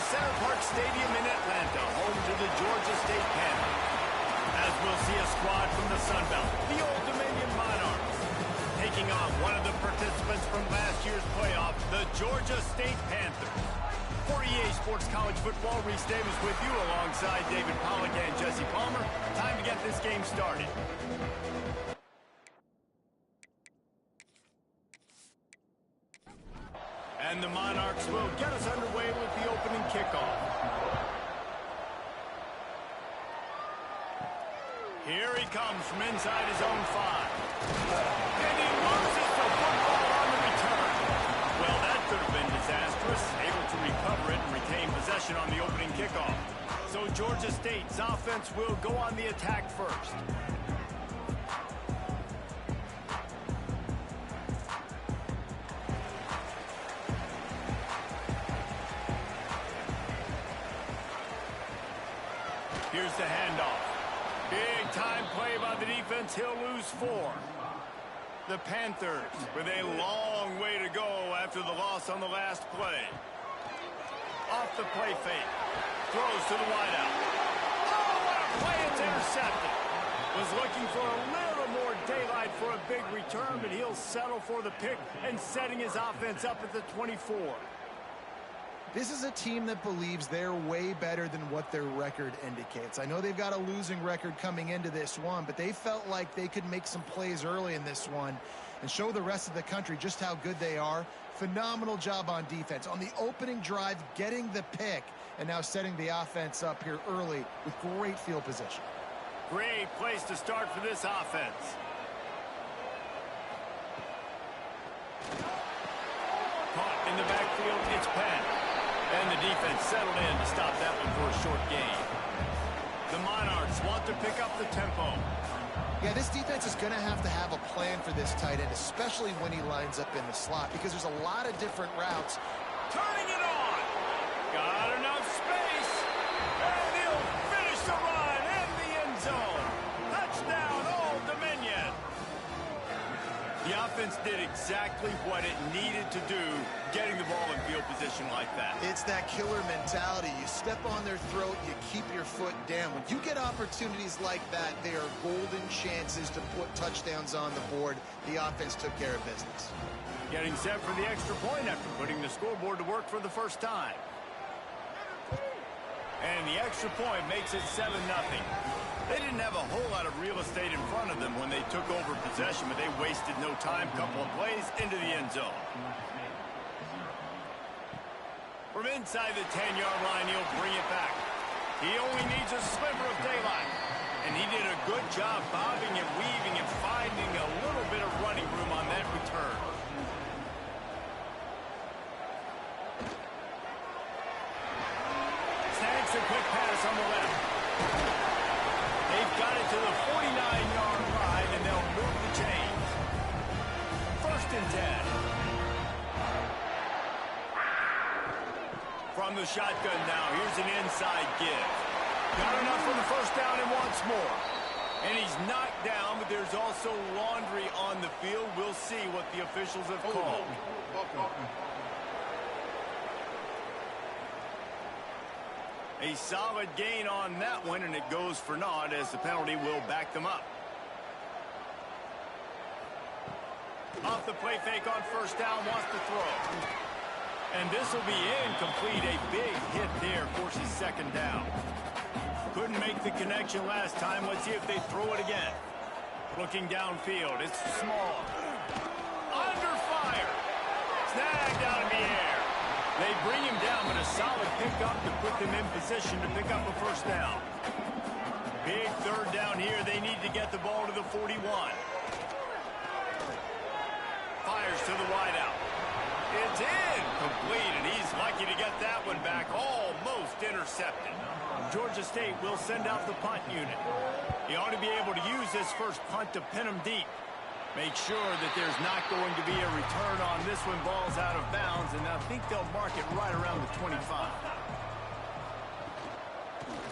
Center Park Stadium in Atlanta, home to the Georgia State Panthers. As we'll see a squad from the Sun Belt, the Old Dominion Monarchs, taking on one of the participants from last year's playoff, the Georgia State Panthers. For EA Sports College Football, Reese Davis with you alongside David Pollack and Jesse Palmer. Time to get this game started. And the Monarchs will get us underway with the opening kickoff. Here he comes from inside his own 5. And he loses the football on the return. Well, that could have been disastrous. Able to recover it and retain possession on the opening kickoff. So Georgia State's offense will go on the attack first. Here's the handoff. Big time play by the defense. He'll lose 4. The Panthers with a long way to go after the loss on the last play. Off the play fake. Throws to the wideout. Oh, what a play! It's intercepted. Was looking for a little more daylight for a big return, but he'll settle for the pick and setting his offense up at the 24. This is a team that believes they're way better than what their record indicates. I know they've got a losing record coming into this one, but they felt like they could make some plays early in this one and show the rest of the country just how good they are. Phenomenal job on defense. On the opening drive, getting the pick, and now setting the offense up here early with great field position. Great place to start for this offense. Caught in the backfield, it's Penn. And the defense settled in to stop that one for a short gain. The Monarchs want to pick up the tempo. Yeah, this defense is going to have a plan for this tight end, especially when he lines up in the slot, because there's a lot of different routes. Turning it on. Got enough space. And he'll finish the run in the end zone. Touchdown, Old Dominion. The offense did exactly what it needed to do, getting the ball in field position like that. It's that killer mentality. You step on their throat, you keep your foot down. When you get opportunities like that, they are golden chances to put touchdowns on the board. The offense took care of business. Getting set for the extra point after putting the scoreboard to work for the first time. And the extra point makes it 7-0. They didn't have a whole lot of real estate in front of them when they took over possession, but they wasted no time. Couple of plays into the end zone. From inside the 10-yard line, he'll bring it back. He only needs a sliver of daylight. And he did a good job bobbing and weaving and finding a little bit of running room on that return. Snags a quick pass on the left. They've got it to the 49-yard line, and they'll move the chains. 1st and 10. From the shotgun now, here's an inside give. Got enough for the first down and wants more. And he's knocked down, but there's also laundry on the field. We'll see what the officials have called. A solid gain on that one, and it goes for naught as the penalty will back them up. Off the play fake on first down, wants to throw. And this will be incomplete. A big hit there forces 2nd down. Couldn't make the connection last time. Let's see if they throw it again. Looking downfield, it's small. Under fire. Snagged out of the air. They bring him down, but a solid pickup to put them in position to pick up a first down. Big 3rd down here. They need to get the ball to the 41. Fires to the wideout. It's incomplete, and he's lucky to get that one back. Almost intercepted. Georgia State will send out the punt unit. He ought to be able to use this first punt to pin him deep. Make sure that there's not going to be a return on this one. Ball's out of bounds, and I think they'll mark it right around the 25.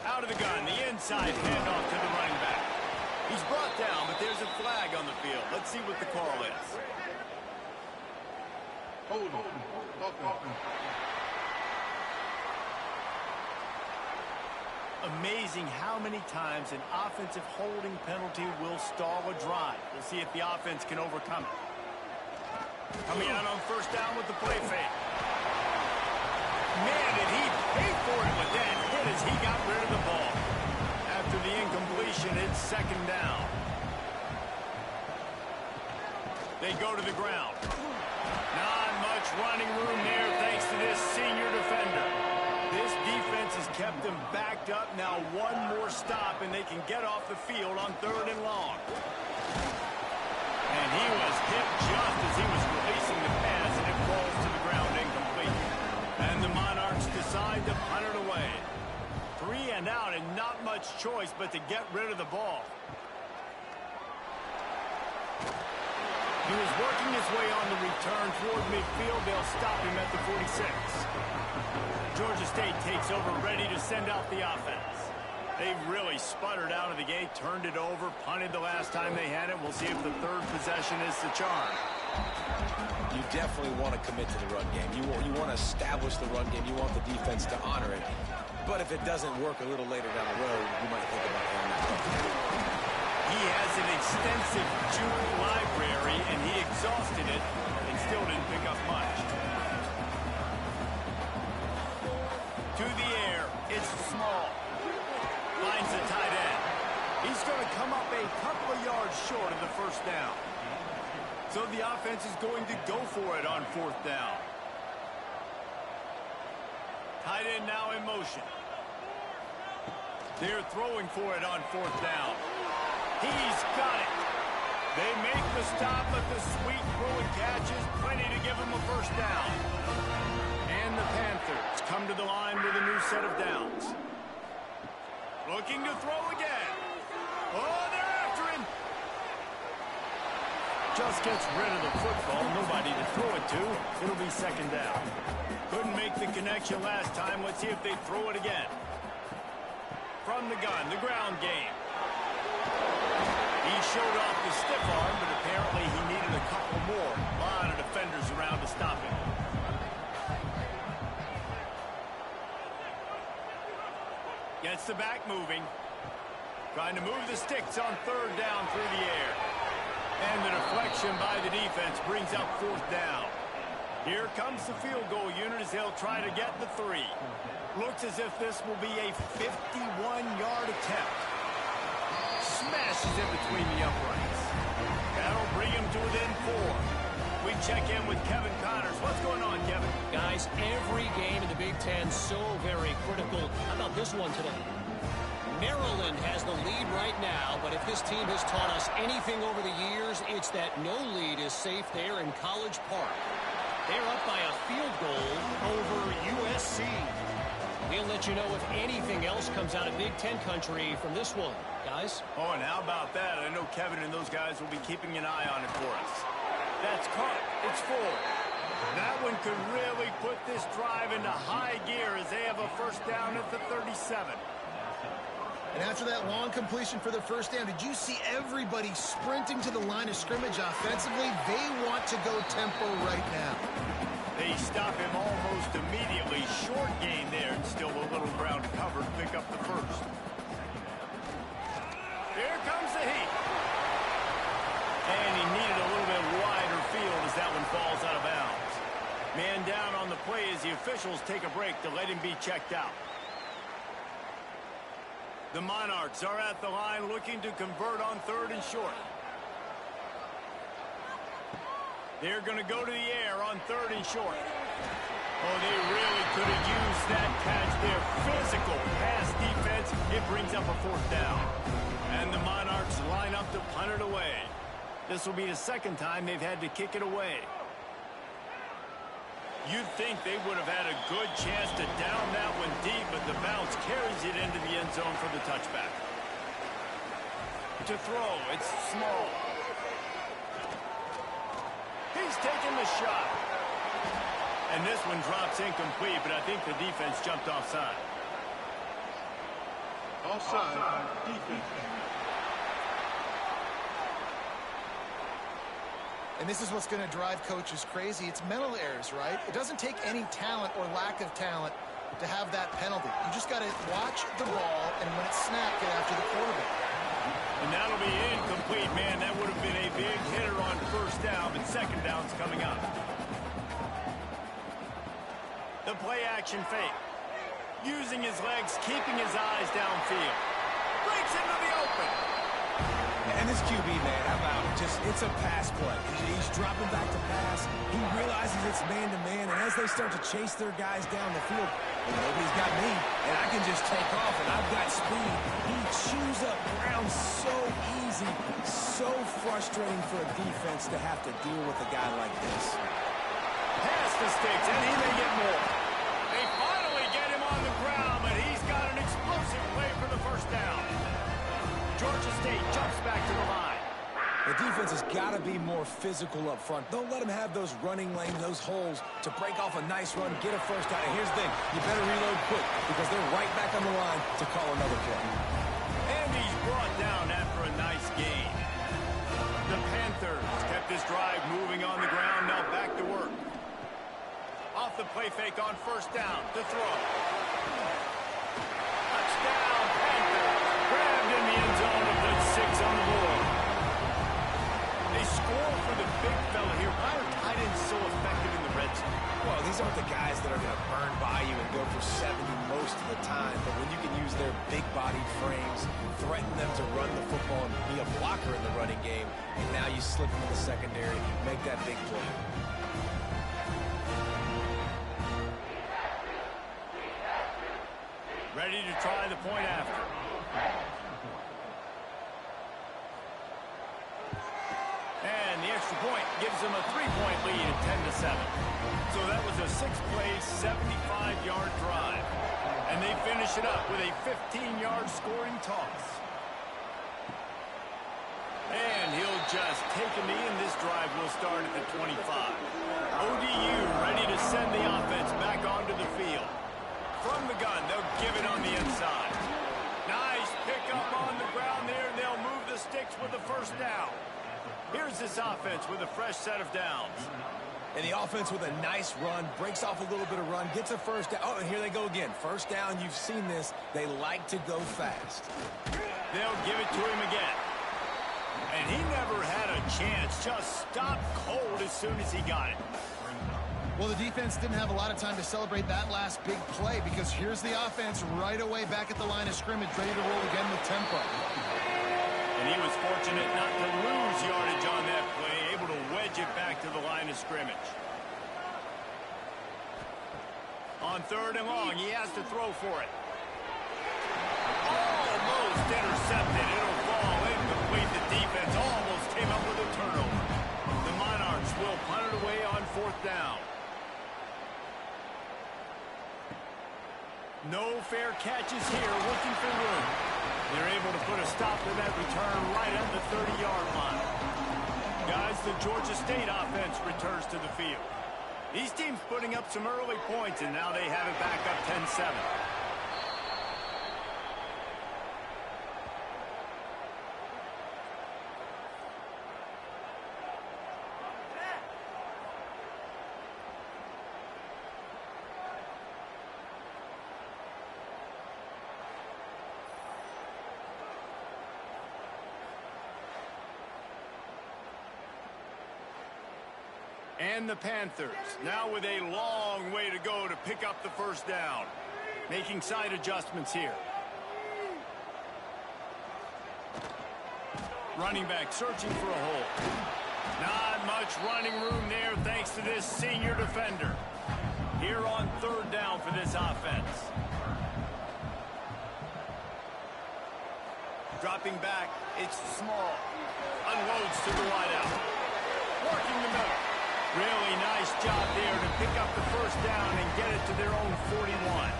Out of the gun, the inside handoff to the running back. He's brought down, but there's a flag on the field. Let's see what the call is. amazing how many times an offensive holding penalty will stall a drive. We'll see if the offense can overcome it. Coming out on first down with the play fake. Man, did he pay for it with that hit as he got rid of the ball. After the incompletion, it's second down. They go to the ground. Not much running room there thanks to this senior defender. This defense has kept them backed up. Now one more stop and they can get off the field on 3rd and long. And he was hit just as he was releasing the pass, and it falls to the ground incomplete. And the Monarchs decide to punt it away. 3 and out and not much choice but to get rid of the ball. He was working his way on the return toward midfield. They'll stop him at the 46. Georgia State takes over, ready to send out the offense. They've really sputtered out of the gate, turned it over, punted the last time they had it. We'll see if the 3rd possession is the charm. You definitely want to commit to the run game. You want to establish the run game. You want the defense to honor it. But if it doesn't work a little later down the road, you might think about airing that punt. He has an extensive juke library, and he exhausted it and still didn't pick up much. To the air, it's Small. Finds the tight end. He's going to come up a couple of yards short of the first down. So the offense is going to go for it on 4th down. Tight end now in motion. They're throwing for it on 4th down. He's got it. They make the stop, but the sweet throw and catch is plenty to give him a first down. And the Panthers come to the line with a new set of downs. Looking to throw again. Oh, they're after him. Just gets rid of the football. Nobody to throw it to. It'll be second down. Couldn't make the connection last time. Let's see if they throw it again. From the gun, the ground game. He showed off the stiff arm, but apparently he needed a couple more. A lot of defenders around to stop him. Gets the back moving. Trying to move the sticks on 3rd down through the air. And the deflection by the defense brings up 4th down. Here comes the field goal unit as they'll try to get the 3. Looks as if this will be a 51-yard attempt. Smashes in between the uprights. That'll bring him to within 4. We check in with Kevin Connors. What's going on, Kevin? Guys, every game in the Big Ten so very critical. How about this one today? Maryland has the lead right now, but if this team has taught us anything over the years, it's that no lead is safe there in College Park. They're up by a field goal over USC. We'll let you know if anything else comes out of Big Ten country from this one, guys. Oh, and how about that? I know Kevin and those guys will be keeping an eye on it for us. That's caught. It's forward. That one could really put this drive into high gear as they have a first down at the 37. And after that long completion for the first down, did you see everybody sprinting to the line of scrimmage offensively? They want to go tempo right now. They stop him almost immediately. Short gain there, and still a little ground covered. Pick up the first. Here comes the heat. And he needed a little bit wider field as that one falls out of bounds. Man down on the play as the officials take a break to let him be checked out. The Monarchs are at the line looking to convert on 3rd and short. They're going to go to the air on 3rd and short. Oh, they really could have used that catch there. Physical pass defense. It brings up a 4th down. And the Monarchs line up to punt it away. This will be the second time they've had to kick it away. You'd think they would have had a good chance to down that one deep, but the bounce carries it into the end zone for the touchback. To throw, it's Small. He's taking the shot. And this one drops incomplete, but I think the defense jumped offside. Offside, defense. And this is what's going to drive coaches crazy. It's mental errors, right? It doesn't take any talent or lack of talent to have that penalty. You just got to watch the ball, and when it's snapped, get after the quarterback. And that'll be incomplete, man. That would have been a big hitter on first down, but second down's coming up. The play action fake. Using his legs, keeping his eyes downfield. Breaks into the open. And this QB, man, how about just, it's a pass play. He's dropping back to pass. He realizes it's man-to-man, and as they start to chase their guys down the field, well, nobody's got me, and I can just take off, and I've got speed. He chews up ground so easy, so frustrating for a defense to have to deal with a guy like this. Pass the sticks, and he may get more. They finally get him on the ground, but he's got an explosive play for the first down. Georgia State jumps back to the line. The defense has got to be more physical up front. Don't let them have those running lanes, those holes to break off a nice run, get a first down. And here's the thing, you better reload quick because they're right back on the line to call another play. And he's brought down after a nice gain. The Panthers kept this drive moving on the ground, now back to work. Off the play fake on first down, the throw. Touchdown, Panthers. Grabbed in the end zone of the 6 on the board. They score for the big fella here. Why are tight ends so effective in the red zone? Well, these aren't the guys that are going to burn by you and go for 70 most of the time, but when you can use their big-bodied frames, threaten them to run the football and be a blocker in the running game, and now you slip into the secondary, make that big play. Ready to try the point after. And the extra point gives them a 3-point lead at 10-7. So that was a 6-play, 75-yard drive. And they finish it up with a 15-yard scoring toss. And he'll just take a knee, and this drive will start at the 25. ODU ready to send the offense back onto the field. From the gun, they'll give it on the inside. Nice pickup on the ground there, and they'll move the sticks with the first down. Here's this offense with a fresh set of downs. And the offense with a nice run, breaks off a little bit of run, gets a first down. Oh, and here they go again. First down, you've seen this. They like to go fast. They'll give it to him again. And he never had a chance. Just stopped cold as soon as he got it. Well, the defense didn't have a lot of time to celebrate that last big play because here's the offense right away back at the line of scrimmage, ready to roll again with tempo. And he was fortunate not to lose yardage on that play, able to wedge it back to the line of scrimmage. On 3rd and long, he has to throw for it. Almost intercepted. It'll fall incomplete. The defense almost came up with a turnover. The Monarchs will punt it away on 4th down. No fair catches here, looking for room. They're able to put a stop to that return right at the 30-yard line. Guys, the Georgia State offense returns to the field. These teams putting up some early points, and now they have it back up 10-7. And the Panthers, now with a long way to go to pick up the first down. Making side adjustments here. Running back searching for a hole. Not much running room there thanks to this senior defender. Here on 3rd down for this offense. Dropping back, it's small. Unloads to the wideout. Working the middle. Really nice job there to pick up the first down and get it to their own 41.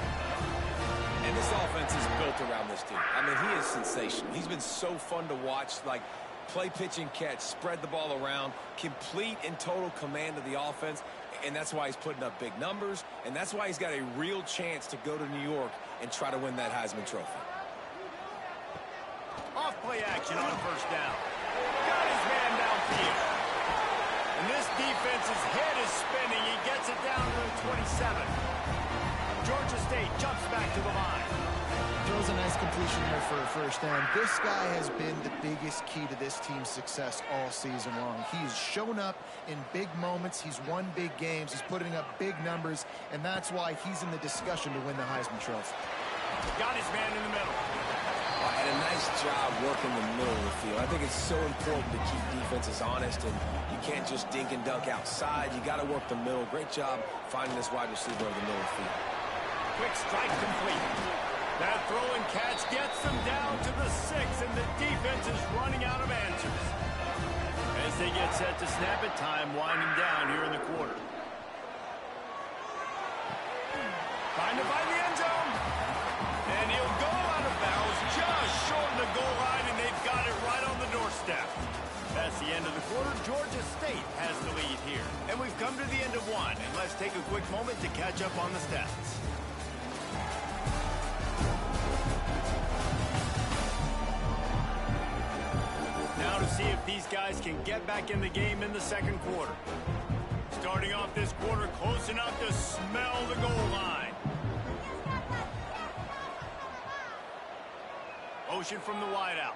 And this offense is built around this dude. I mean, he is sensational. He's been so fun to watch, like play, pitch, and catch, spread the ball around, complete and total command of the offense, and that's why he's putting up big numbers, and that's why he's got a real chance to go to New York and try to win that Heisman Trophy. Off play action on first down. Got his man downfield. And this defense's head is spinning. He gets it down to the 27. Georgia State jumps back to the line. Throws a nice completion there for a first down. This guy has been the biggest key to this team's success all season long. He's shown up in big moments. He's won big games. He's putting up big numbers, and that's why he's in the discussion to win the Heisman Trophy. Got his man in the middle. And a nice job working the middle of the field. I think it's so important to keep defenses honest, and you can't just dink and dunk outside. You got to work the middle. Great job finding this wide receiver over the middle of the field. Quick strike complete. That throw and catch gets them down to the 6, and the defense is running out of answers. As they get set to snap it, time winding down here in the quarter. Trying to find the end zone. And he'll go out of bounds just short of the goal line, and they've got it right on the doorstep. That's the end of the quarter. Georgia State has the lead here. And we've come to the end of one, and let's take a quick moment to catch up on the stats. Now to see if these guys can get back in the game in the second quarter. Starting off this quarter close enough to smell the goal line. Motion from the wideout.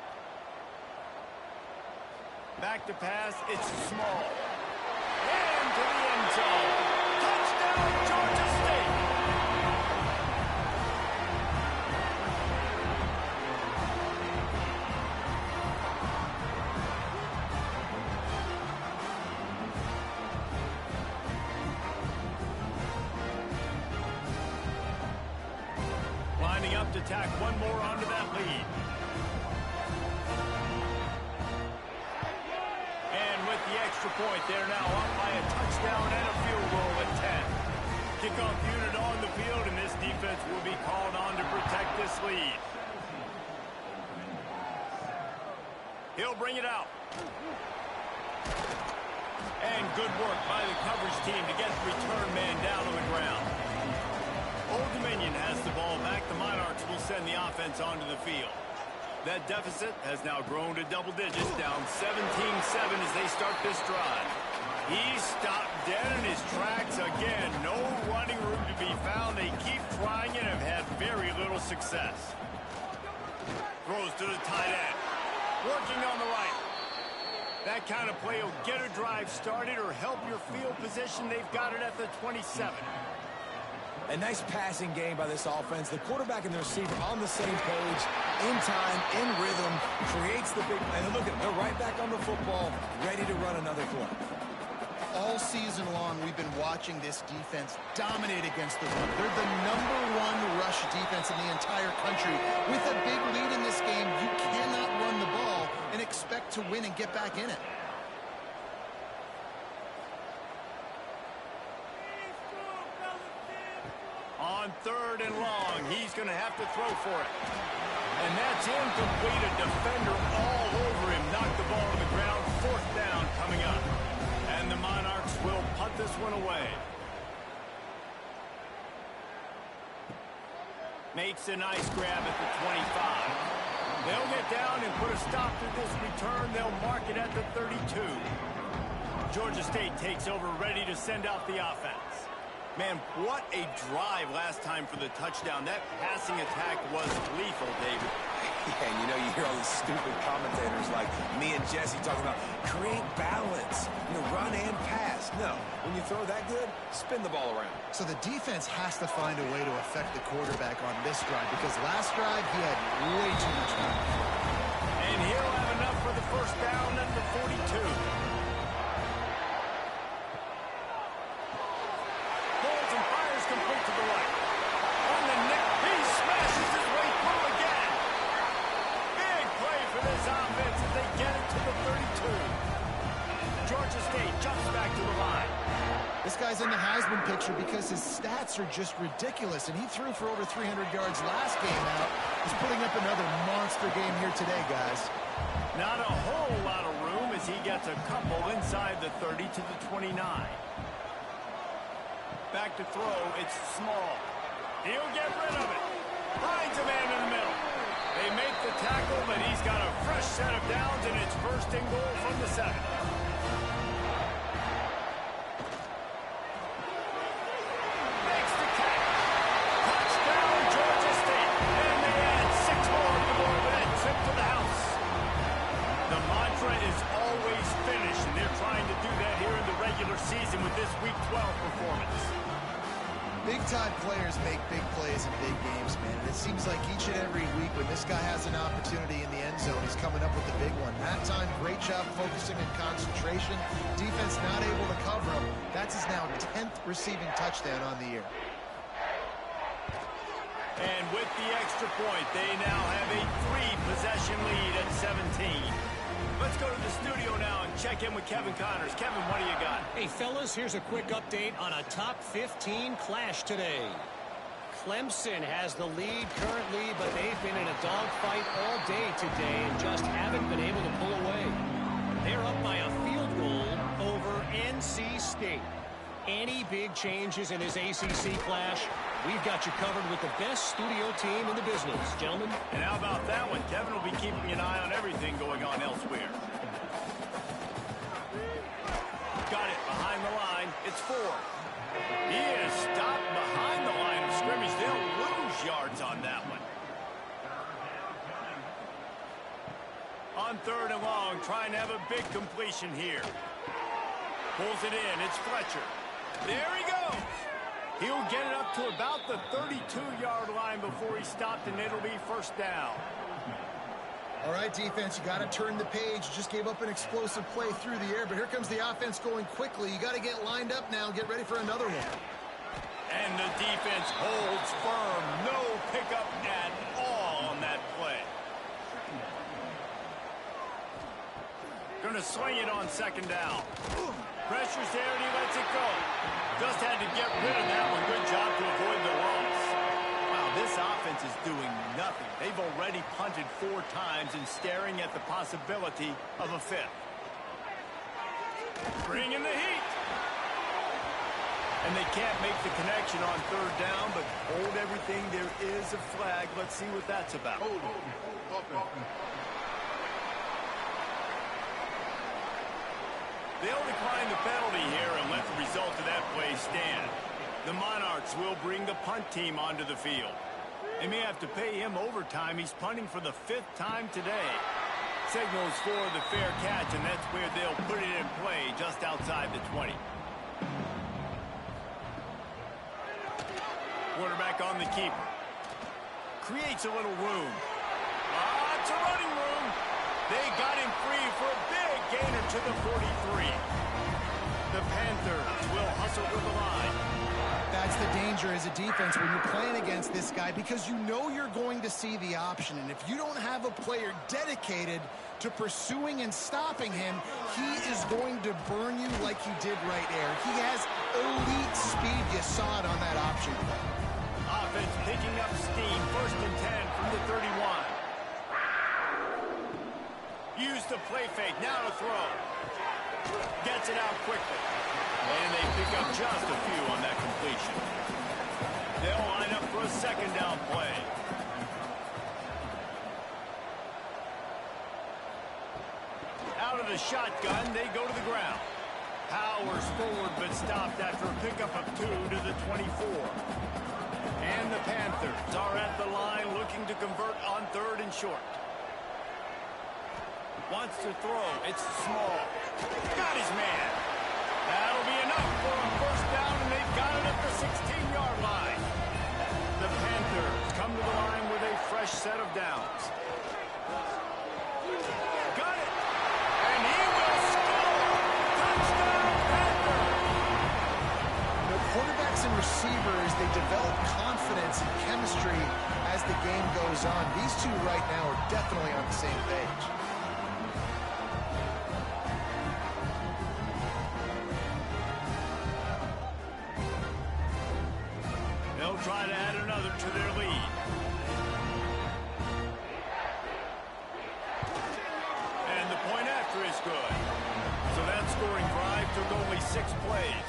Back to pass, it's small. And to the end zone. Touchdown, Georgia State! Lining up to tack one more onto that lead. The extra point, they're now up by a touchdown and a field goal at 10. Kickoff unit on the field, and this defense will be called on to protect this lead. He'll bring it out. And good work by the coverage team to get the return man down on the ground. Old Dominion has the ball back. The Monarchs will send the offense onto the field. That deficit has now grown to double digits, down 17-7 as they start this drive. He stopped dead in his tracks again. No running room to be found. They keep trying and have had very little success. Throws to the tight end. Working on the right. That kind of play will get a drive started or help your field position. They've got it at the 27. A nice passing game by this offense. The quarterback and the receiver on the same page, in time, in rhythm, creates the big play. And look at them. They're right back on the football, ready to run another play. All season long, we've been watching this defense dominate against the run. They're the #1 rush defense in the entire country. With a big lead in this game, you cannot run the ball and expect to win and get back in it. On 3rd and long, he's going to have to throw for it. And that's incomplete. A defender all over him. Knocked the ball to the ground. 4th down coming up. And the Monarchs will punt this one away. Makes a nice grab at the 25. They'll get down and put a stop to this return. They'll mark it at the 32. Georgia State takes over, ready to send out the offense. Man, what a drive last time for the touchdown. That passing attack was lethal, David. Yeah, and you know, you hear all these stupid commentators like me and Jesse talking about create balance, run and pass. No, when you throw that good, spin the ball around. So the defense has to find a way to affect the quarterback on this drive, because last drive he had way too much time. And he'll have enough for the first down at the 42. Complete to the right. On the neck, he smashes his way through again. Big play for this offense as they get it to the 32. Georgia State jumps back to the line. This guy's in the Heisman picture because his stats are just ridiculous, and he threw for over 300 yards last game out. He's putting up another monster game here today, guys. Not a whole lot of room as he gets a couple inside the 30 to the 29. Back to throw, it's small. He'll get rid of it. Finds a man in the middle. They make the tackle, but he's got a fresh set of downs, and it's 1st and goal from the 7. Makes the catch. mantra is always finish, and they're trying to do that here in the regular season with this Week 12 performance. Big-time players make big plays in big games, man. And it seems like each and every week when this guy has an opportunity in the end zone, he's coming up with the big one. That time, great job focusing and concentration. Defense not able to cover him. That's his now 10th receiving touchdown on the year. And with the extra point, they now have a 3-possession lead at 17. Let's go to the studio now and check in with Kevin Connors. Kevin, what do you got? Hey, fellas, here's a quick update on a top 15 clash today. Clemson has the lead currently, but they've been in a dogfight all day today and just haven't been able to pull away. They're up by a field goal over NC State. Any big changes in this ACC clash, we've got you covered with the best studio team in the business, gentlemen. And how about that one? Kevin will be keeping an eye on everything going on elsewhere. Got it behind the line. It's 4. He is stopped behind the line of scrimmage. They'll lose yards on that one. On 3rd and long, trying to have a big completion here. Pulls it in. It's Fletcher. There he goes. He'll get it up to about the 32-yard line before he stopped, and it'll be 1st down. All right, defense, you got to turn the page. You just gave up an explosive play through the air, but here comes the offense going quickly. You got to get lined up now and get ready for another one. And the defense holds firm. No pickup at all on that play. Going to swing it on 2nd down. Pressure's there, and he lets it go. Just had to get rid of that one. Good job to avoid the loss. Wow, this offense is doing nothing. They've already punted 4 times and staring at the possibility of a 5th. Bring in the heat. And they can't make the connection on 3rd down, but hold everything. There is a flag. Let's see what that's about. They'll decline the penalty here and let the result of that play stand. The Monarchs will bring the punt team onto the field. They may have to pay him overtime. He's punting for the 5th time today. Signals for the fair catch, and that's where they'll put it in play just outside the 20. Quarterback on the keeper. Creates a little room. It's a running room. They got him free for a big gainer to the 43. The Panthers will hustle to the line. That's the danger as a defense when you're playing against this guy, because you know you're going to see the option. And if you don't have a player dedicated to pursuing and stopping him, he is going to burn you like he did right there. He has elite speed. You saw it on that option. Offense picking up steam. 1st and 10 from the 31. Use the play fake. Now to throw. Gets it out quickly. And they pick up just a few on that completion. They'll line up for a 2nd down play. Out of the shotgun, they go to the ground. Powers forward, but stopped after a pickup of 2 to the 24. And the Panthers are at the line looking to convert on 3rd and short. Wants to throw. It's small. Got his man. That'll be enough for a 1st down, and they've got it at the 16-yard line. The Panthers come to the line with a fresh set of downs. Got it. And he will score. Touchdown, Panthers. The quarterbacks and receivers, they develop confidence and chemistry as the game goes on. These two right now are definitely on the same page. They'll try to add another to their lead. And the point after is good. So that scoring drive took only 6 plays.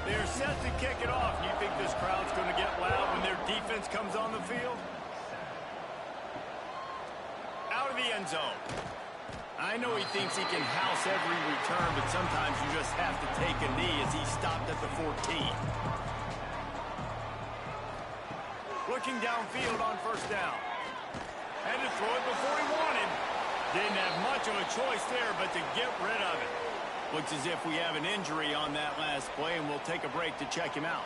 They're set to kick it off. You think this crowd's going to get loud when their defense comes on the field? Out of the end zone. I know he thinks he can house every return, but sometimes you just have to take a knee as he stopped at the 14. Looking downfield on 1st down. Had to throw it before he wanted. Didn't have much of a choice there, but to get rid of it. Looks as if we have an injury on that last play, and we'll take a break to check him out.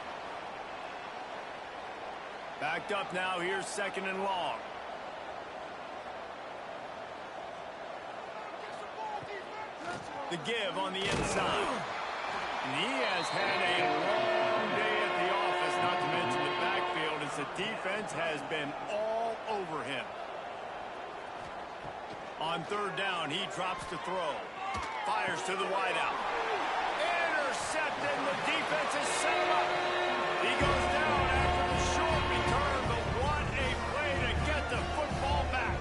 Backed up now, here's 2nd and long. The give on the inside. And he has had a long day at the office, not to mention the backfield, as the defense has been all over him. On 3rd down, he drops to throw. Fires to the wideout. Intercepted, and the defense is set him up. He goes down after the short return, but what a play to get the football back.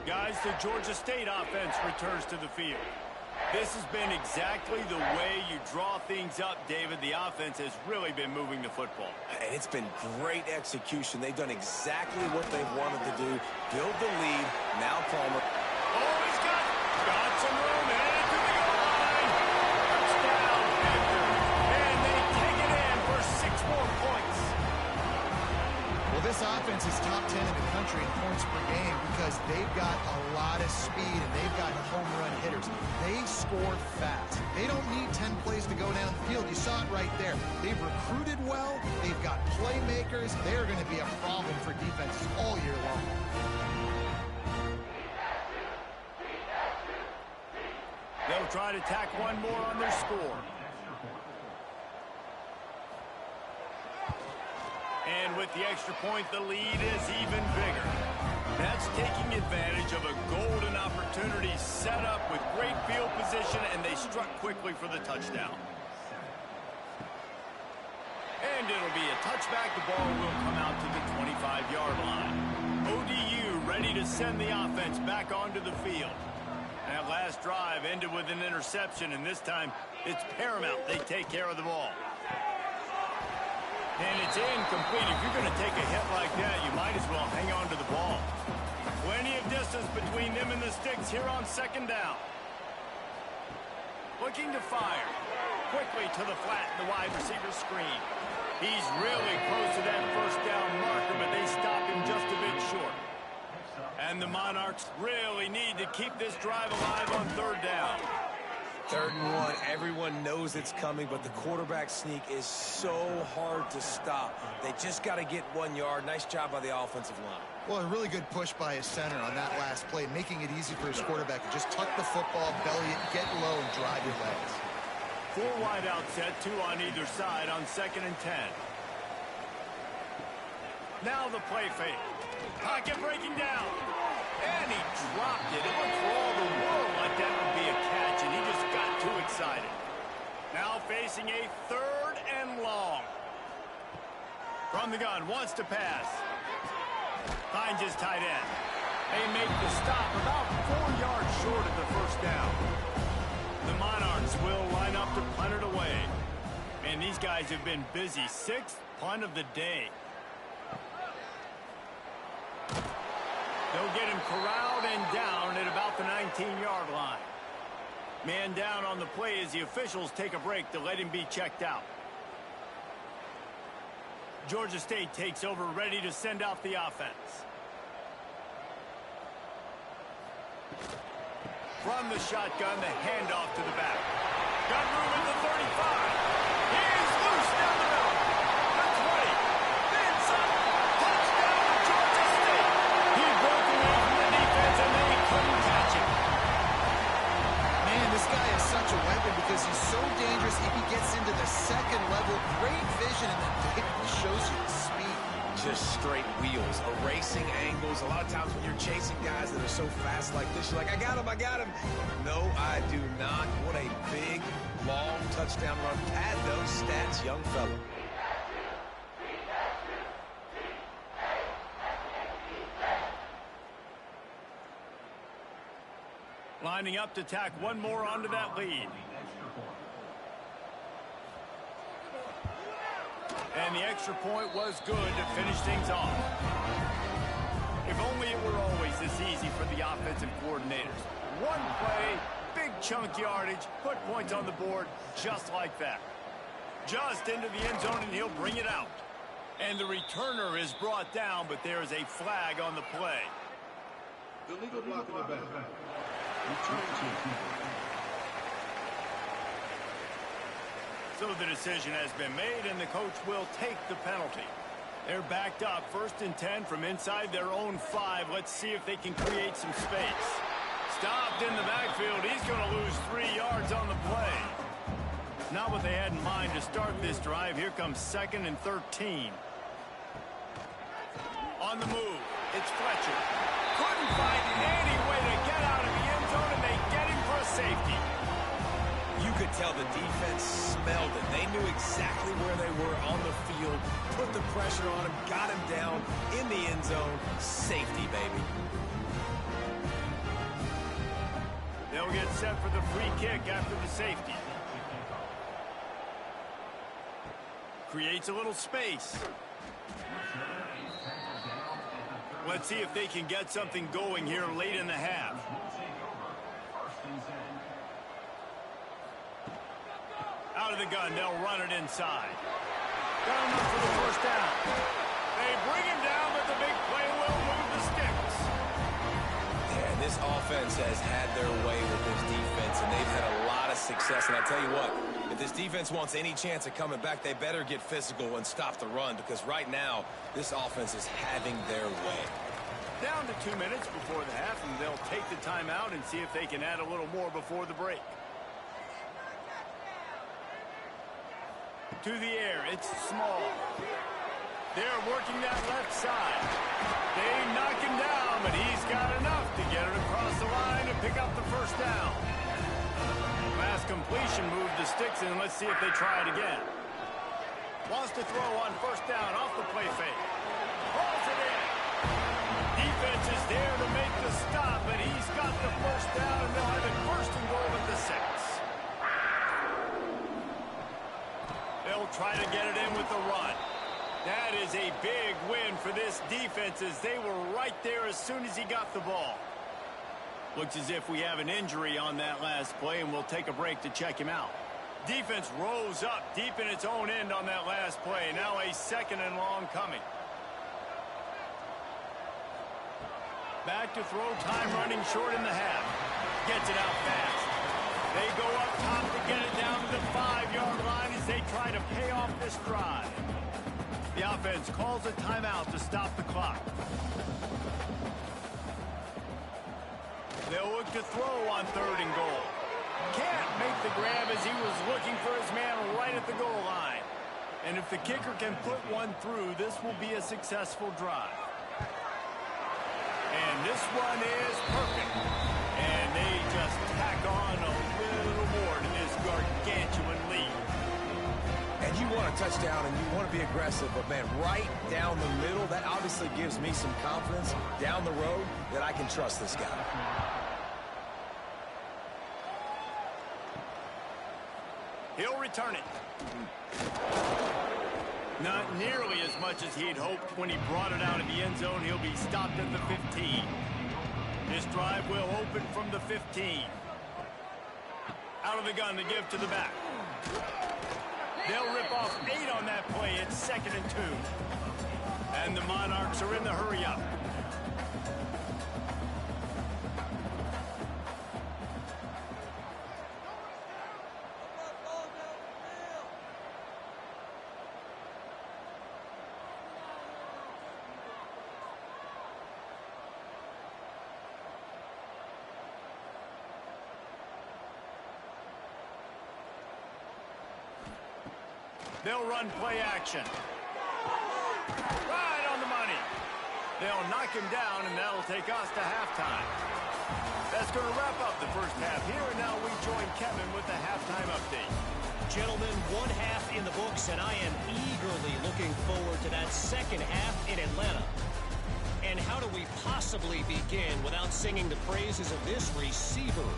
Guys, the Georgia State offense returns to the field. This has been exactly the way you draw things up, David. The offense has really been moving the football. And it's been great execution. They've done exactly what they've wanted to do. Build the lead. Now Palmer. Oh, he's got some room. Headed to the goal line. Touchdown, Panthers. And they take it in for 6 more points. Well, this offense is top 10 in the country in points per game because they've got a lot of speed and they've got home run hitters. They score fast. They don't need 10 plays to go down the field. You saw it right there. They've recruited well. They've got playmakers. They're going to be a problem for defenses all year long. They'll try to tack one more on their score. And with the extra point, the lead is even bigger. That's taking advantage of a golden opportunity set up with great field position, and they struck quickly for the touchdown. And it'll be a touchback. The ball will come out to the 25-yard line. ODU ready to send the offense back onto the field. That last drive ended with an interception, and this time it's paramount they take care of the ball. And it's incomplete. If you're going to take a hit like that, you might as well hang on to the ball. Plenty of distance between them and the sticks here on 2nd down. Looking to fire. Quickly to the flat in the wide receiver screen. He's really close to that 1st down marker, but they stop him just a bit short. And the Monarchs really need to keep this drive alive on 3rd down. 3rd and 1. Everyone knows it's coming, but the quarterback sneak is so hard to stop. They just got to get 1 yard. Nice job by the offensive line. Well, a really good push by his center on that last play, making it easy for his quarterback to just tuck the football, belly it, get low, and drive your legs. 4 wide out set, 2 on either side on 2nd and 10. Now the play fake. Pocket breaking down. And he dropped it. It looked for all the world like that would be a catch, and he just got too excited. Now facing a 3rd and long. From the gun, wants to pass. Finds his tight end. They make the stop about 4 yards short of the 1st down. The Monarchs will line up to punt it away. And these guys have been busy. 6th punt of the day. They'll get him corralled and down at about the 19-yard line. Man down on the play as the officials take a break to let him be checked out. Georgia State takes over, ready to send out the offense. From the shotgun, the handoff to the back. Got room at the 35. He's loose down the middle. The 20. It's up. Touchdown to Georgia State. He broke away from the defense, and they couldn't catch him. Man, this guy is such a weapon because he's so dangerous if he gets into the 2nd level. Great vision, and then David shows you the speed. Just straight wheels, erasing angles. A lot of times when you're chasing guys that are so fast like this, you're like, I got him. No, I do not. What a big, long touchdown run. Pad those stats, young fella. Lining up to tack one more onto that lead. And the extra point was good to finish things off. If only it were always this easy for the offensive coordinators. One play, big chunk yardage, put points on the board just like that. Just into the end zone, and he'll bring it out. And the returner is brought down, but there is a flag on the play. The legal block in the back. Return team. So the decision has been made, and the coach will take the penalty. They're backed up, 1st and 10 from inside their own 5. Let's see if they can create some space. Stopped in the backfield. He's going to lose 3 yards on the play. Not what they had in mind to start this drive. Here comes 2nd and 13. On the move, it's Fletcher. Couldn't find any way to get out of the end zone, and they get him for a safety. You could tell the defense smelled it. They knew exactly where they were on the field, put the pressure on him, got him down in the end zone. Safety, baby. They'll get set for the free kick after the safety. Creates a little space. Let's see if they can get something going here late in the half. Out of the gun, they'll run it inside. Got enough for the 1st down. They bring him down, but the big play will move the sticks. Yeah, this offense has had their way with this defense, and they've had a lot of success. And I tell you what, if this defense wants any chance of coming back, they better get physical and stop the run, because right now, this offense is having their way. Down to 2 minutes before the half, and they'll take the timeout and see if they can add a little more before the break. To the air, it's Small. They're working that left side. They knock him down, but he's got enough to get it across the line and pick up the 1st down. Last completion moved the sticks, and let's see if they try it again. Wants to throw on 1st down off the play fake. Rolls it in. Defense is there to make the stop, but he's got the 1st down, and they'll have it 1st and goal at the 6. They'll try to get it in with the run. That is a big win for this defense, as they were right there as soon as he got the ball. Looks as if we have an injury on that last play, and we'll take a break to check him out. Defense rose up deep in its own end on that last play. Now a 2nd and long coming. Back to throw, time running short in the half. Gets it out fast. They go up top to get it down to the 5-yard line as they try to pay off this drive. The offense calls a timeout to stop the clock. They'll look to throw on 3rd and goal. Can't make the grab as he was looking for his man right at the goal line. And if the kicker can put one through, this will be a successful drive. And this one is perfect. And they just tack on a little more to this gargantuan lead. And you want a touchdown and you want to be aggressive, but man, right down the middle, that obviously gives me some confidence down the road that I can trust this guy. He'll return it. Not nearly as much as he'd hoped when he brought it out of the end zone. He'll be stopped at the 15. This drive will open from the 15. Out of the gun to give to the back. They'll rip off 8 on that play. It's 2nd and 2. And the Monarchs are in the hurry-up. They'll run play action. Right on the money. They'll knock him down, and that'll take us to halftime. That's going to wrap up the first half here, and now we join Kevin with the halftime update. Gentlemen, 1 half in the books, and I am eagerly looking forward to that 2nd half in Atlanta. And how do we possibly begin without singing the praises of this receiver?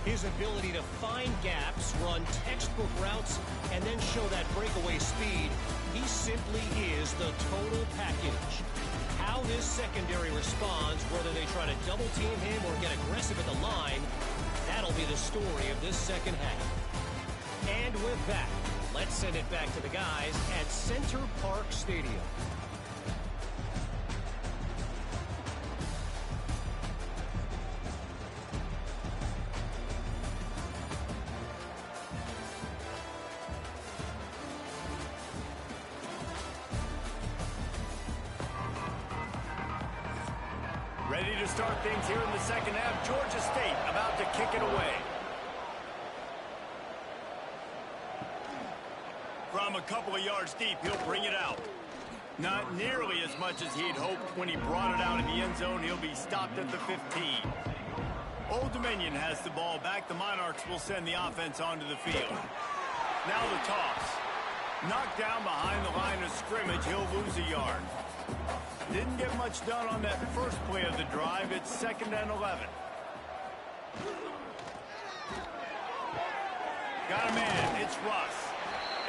His ability to find gaps, run textbook routes, and then show that breakaway speed. He simply is the total package. How this secondary responds, whether they try to double team him or get aggressive at the line, that'll be the story of this second half. And with that, let's send it back to the guys at Center Park Stadium. Ready to start things here in the second half. Georgia State about to kick it away. From a couple of yards deep, he'll bring it out. Not nearly as much as he'd hoped when he brought it out in the end zone. He'll be stopped at the 15. Old Dominion has the ball back. The Monarchs will send the offense onto the field. Now the toss. Knocked down behind the line of scrimmage. He'll lose a yard. Didn't get much done on that first play of the drive. It's 2nd and 11. Got a man. It's Russ.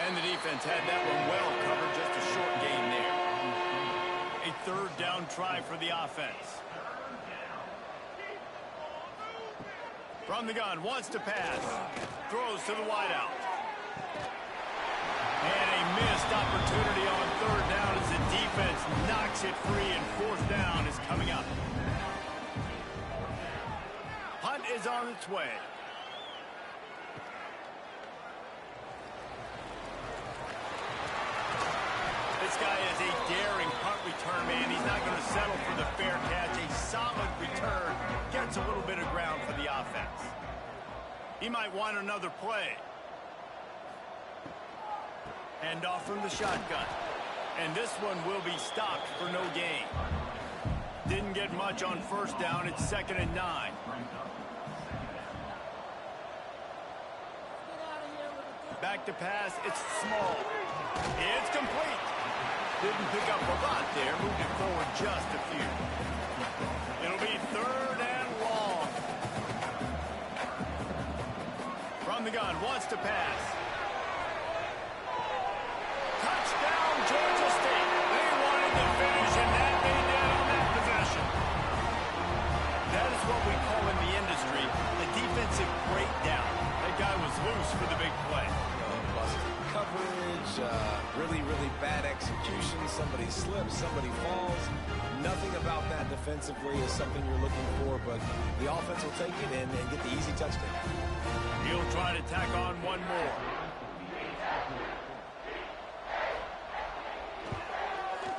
And the defense had that one well covered. Just a short gain there. A 3rd down try for the offense. From the gun. Wants to pass. Throws to the wideout. And a missed opportunity on 3rd down as the defense knocks it free, and 4th down is coming up. Hunt is on its way. This guy is a daring punt return man. He's not going to settle for the fair catch. A solid return gets a little bit of ground for the offense. He might want another play. Hand off from the shotgun. And this one will be stopped for no gain. Didn't get much on 1st down. It's 2nd and 9. Back to pass. It's small. It's complete. Didn't pick up a lot there. Moved it forward just a few. It'll be 3rd and long. From the gun. Wants to pass. Touchdown, Georgia State. They wanted the finish, and that they did on that possession. That is what we call in the industry a defensive breakdown. That guy was loose for the big play. Busted coverage, really, really bad execution. Somebody slips, somebody falls. Nothing about that defensively is something you're looking for, but the offense will take it and get the easy touchdown. He'll try to tack on one more.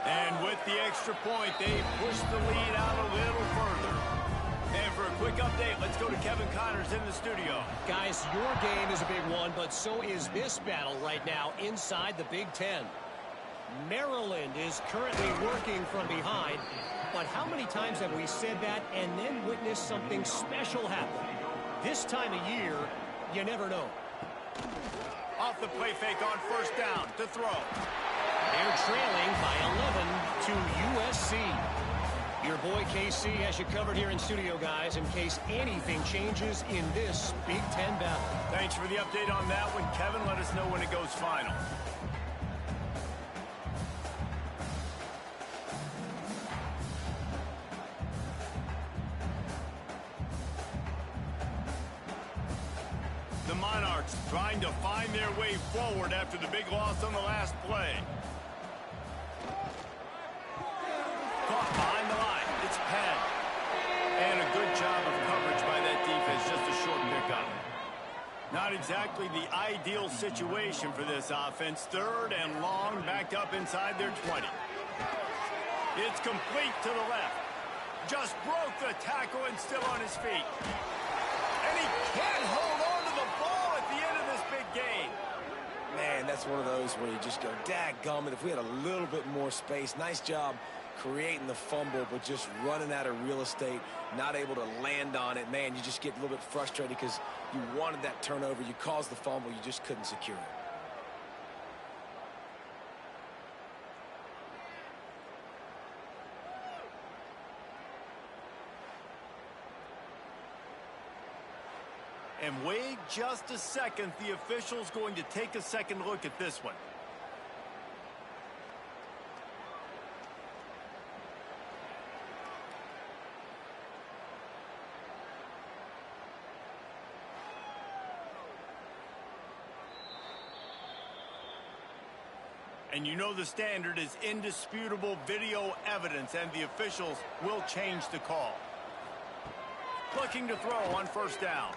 And with the extra point, they push the lead out a little further. And for a quick update, let's go to Kevin Connors in the studio. Guys, your game is a big one, but so is this battle right now inside the Big Ten. Maryland is currently working from behind, but how many times have we said that and then witnessed something special happen? This time of year, you never know. Off the play fake on 1st down to throw. They're trailing by 11 to USC. Your boy KC has you covered here in studio, guys, in case anything changes in this Big Ten battle. Thanks for the update on that one, Kevin. Let us know when it goes final. The Monarchs trying to find their way forward after the big loss on the last play. Caught behind the line. It's Penn. And a good job of coverage by that defense. Just a short pickup. Not exactly the ideal situation for this offense. 3rd and long, backed up inside their 20. It's complete to the left. Just broke the tackle and still on his feet. And he can't hold on to the ball at the end of this big game. Man, that's one of those where you just go, dadgummit, if we had a little bit more space. Nice job creating the fumble, but just running out of real estate, not able to land on it. Man, you just get a little bit frustrated because you wanted that turnover. You caused the fumble. You just couldn't secure it. And wait just a second. The official's going to take a second look at this one. And you know the standard is indisputable video evidence, and the officials will change the call. Looking to throw on first down.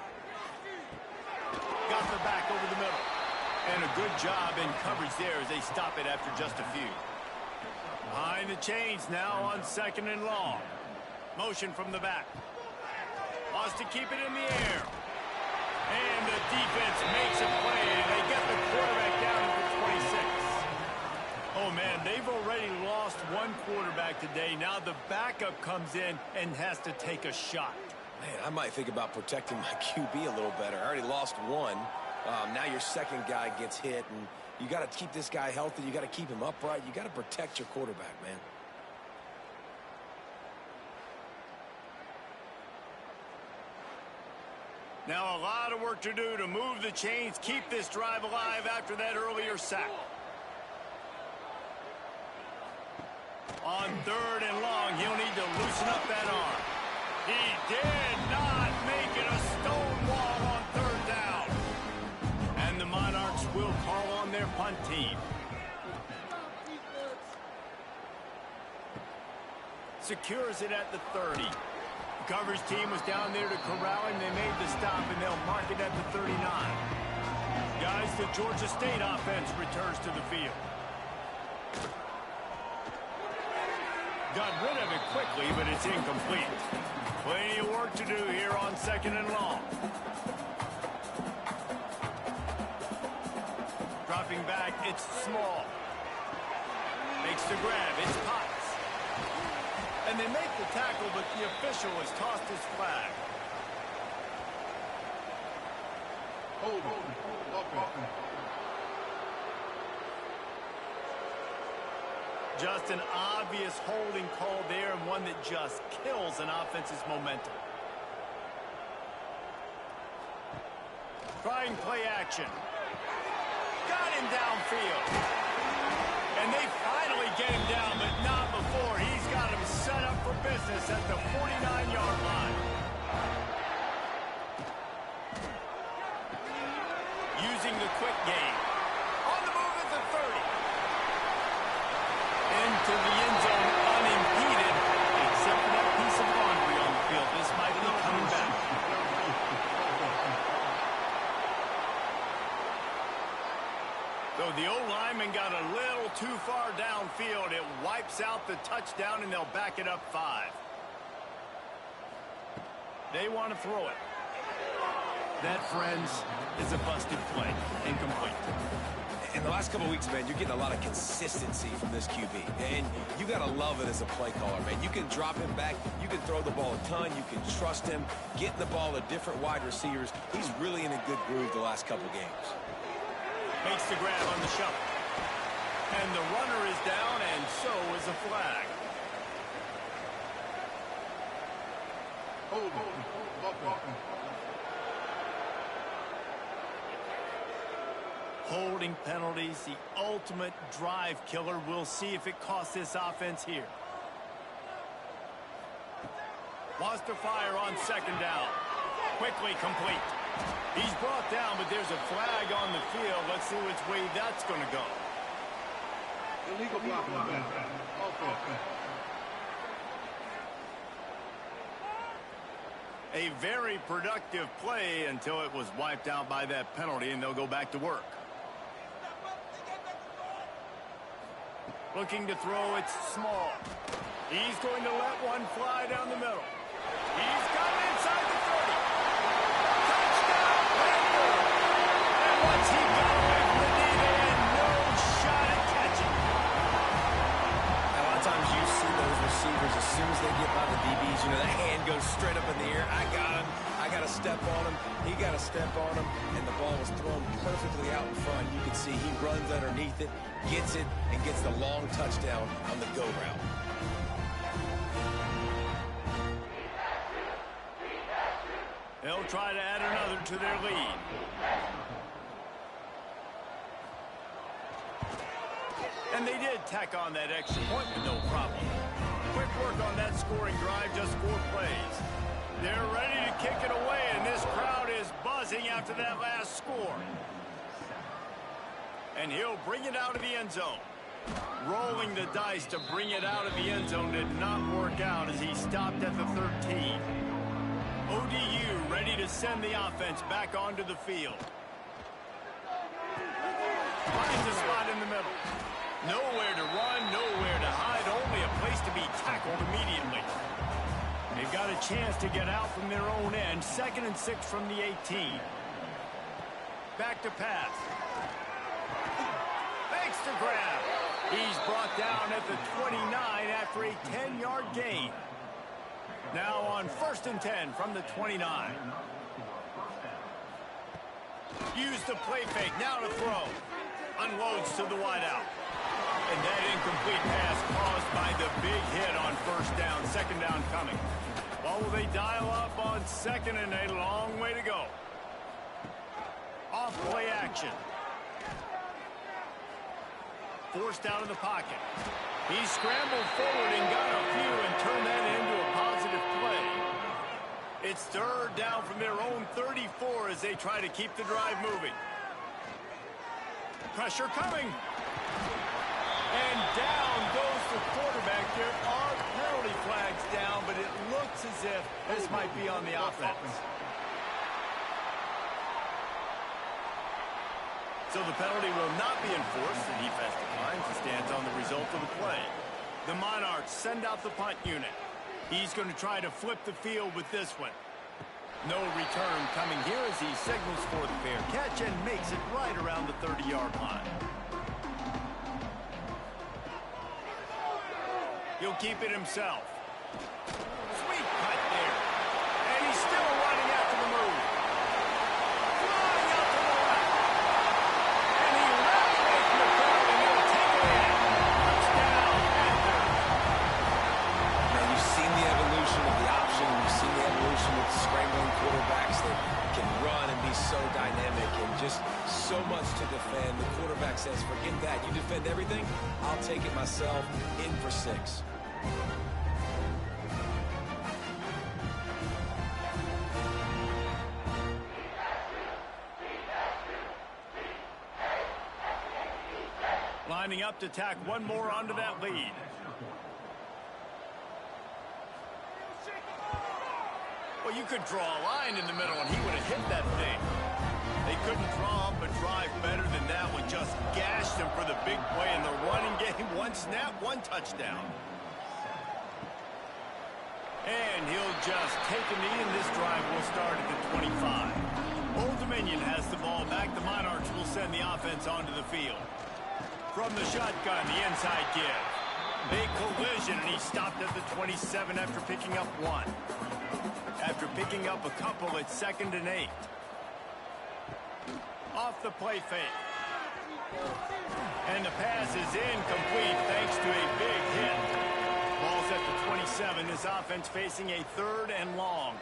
Got the back over the middle. And a good job in coverage there as they stop it after just a few. Behind the chains now on second and long. Motion from the back. Wants to keep it in the air. And the defense makes a play, and they get the quarterback down at the 26. Oh, man, they've already lost one quarterback today. Now the backup comes in and has to take a shot. Man, I might think about protecting my QB a little better. I already lost one. Now your second guy gets hit, and you got to keep this guy healthy. You got to keep him upright. You got to protect your quarterback, man. Now a lot of work to do to move the chains, keep this drive alive after that earlier sack. On third and long, he'll need to loosen up that arm. He did not make it a stone wall on third down. And the Monarchs will call on their punt team. Secures it at the 30. The coverage team was down there to corral him. They made the stop, and they'll mark it at the 39. Guys, the Georgia State offense returns to the field. Got rid of it quickly, but it's incomplete. Plenty of work to do here on second and long. Dropping back, it's Small. Makes the grab, it's Potts. And they make the tackle, but the official has tossed his flag. Hold on. Just an obvious holding call there, and one that just kills an offense's momentum. Trying play action. Got him downfield. And they finally get him down, but not before. He's got him set up for business at the 49-yard line. Using the quick game. On the move at the 30. Into the end zone unimpeded, except for that piece of laundry on the field. This might be coming back. So the O-lineman got a little too far downfield. It wipes out the touchdown, and they'll back it up 5. They want to throw it. That, friends, is a busted play. Incomplete. In the last couple of weeks, man, you're getting a lot of consistency from this QB. And you got to love it as a play caller, man. You can drop him back. You can throw the ball a ton. You can trust him. Getting the ball to different wide receivers. He's really in a good groove the last couple games. Makes the grab on the shovel. And the runner is down, and so is a flag. Hold on. Holding penalties, the ultimate drive killer. We'll see if it costs this offense here. Wants to fire on second down. Quickly complete. He's brought down, but there's a flag on the field. Let's see which way that's going to go. Illegal blocking the back. A very productive play until it was wiped out by that penalty, and they'll go back to work. Looking to throw, it's Small. He's going to let one fly down the middle. He's got it inside the 30. Touchdown, Panther! And once he got away from the D, they had no shot at catching. A lot of times you see those receivers, as soon as they get by the DBs, you know, the hand goes straight up in the air. I got him. I got to step on him. He got to step on him. And the ball was thrown perfectly out in front. You can see he runs underneath it, gets it, and gets the long touchdown on the go route. They'll try to add another to their lead. And they did tack on that extra point with no problem. Quick work on that scoring drive, just 4 plays. They're ready to kick it away, and this crowd is buzzing after that last score. And he'll bring it out of the end zone. Rolling the dice to bring it out of the end zone did not work out as he stopped at the 13. ODU ready to send the offense back onto the field. Finds a spot in the middle. Nowhere to run, nowhere to hide, only a place to be tackled immediately. They've got a chance to get out from their own end. 2nd and 6 from the 18. Back to pass. Fakes to grab. He's brought down at the 29 after a 10-yard gain. Now on 1st and 10 from the 29. Use the play fake, now to throw. Unloads to the wideout. And that incomplete pass caused by the big hit on 1st down. 2nd down coming. Well, will they dial up on 2nd and a long way to go. Off play action. Forced out of the pocket. He scrambled forward and got a few and turned that into a positive play. It's 3rd down from their own 34 as they try to keep the drive moving. Pressure coming. And down goes the quarterback. There are penalty flags down, but it looks as if this might be on the offense. So the penalty will not be enforced. The defense declines and stands on the result of the play. The Monarchs send out the punt unit. He's going to try to flip the field with this one. No return coming here as he signals for the fair catch and makes it right around the 30-yard line. He'll keep it himself. Sweet cut there. And he's still running after the move. Flying out to the left. And he ran away from the crowd and he'll take it in. Touchdown, Panthers. Man, you've seen the evolution of the option. You've seen the evolution with scrambling quarterbacks that can run and be so dynamic and just so much to defend. The quarterback says, forget that. You defend everything, I'll take it myself. In for 6. Lining up to tack one more onto that lead. Well, you could draw a line in the middle and he would have hit that thing. They couldn't draw up a drive better than that one. Just gashed him for the big play in the running game. 1 snap, 1 touchdown. And he'll just take a knee, and this drive will start at the 25. Old Dominion has the ball back. The Monarchs will send the offense onto the field. From the shotgun, the inside give. Big collision, and he stopped at the 27 after picking up 1. After picking up a couple, it's 2nd and 8. Off the play fake. And the pass is incomplete thanks to a big hit. Ball's at the 27. This offense facing a 3rd and long.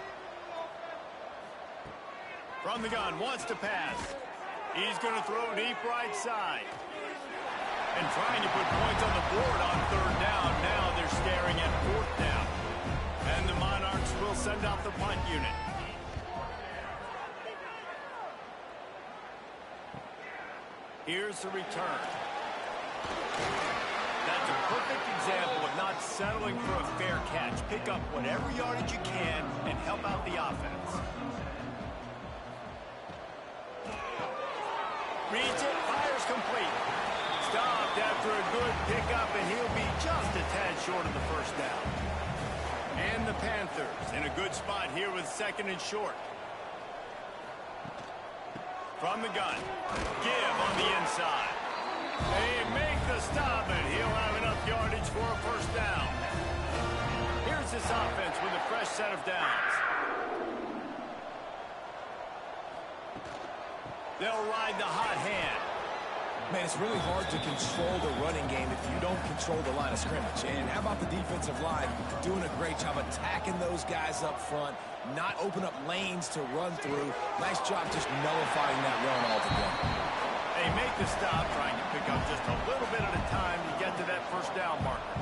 From the gun, wants to pass. He's going to throw deep right side. And trying to put points on the board on 3rd down. Now they're staring at 4th down. And the Monarchs will send out the punt unit. Here's the return. That's a perfect example of not settling for a fair catch. Pick up whatever yardage you can and help out the offense. Reads it, fires complete. Stopped after a good pickup, and he'll be just a tad short of the 1st down. And the Panthers in a good spot here with 2nd and short. From the gun, give on the inside. They make the stop, and he'll have enough yardage for a 1st down. Here's this offense with a fresh set of downs. They'll ride the hot hand. Man, it's really hard to control the running game if you don't control the line of scrimmage. And how about the defensive line doing a great job attacking those guys up front, not open up lanes to run through. Nice job just nullifying that run altogether. They make the stop, trying to pick up just a little bit at a time to get to that 1st down marker.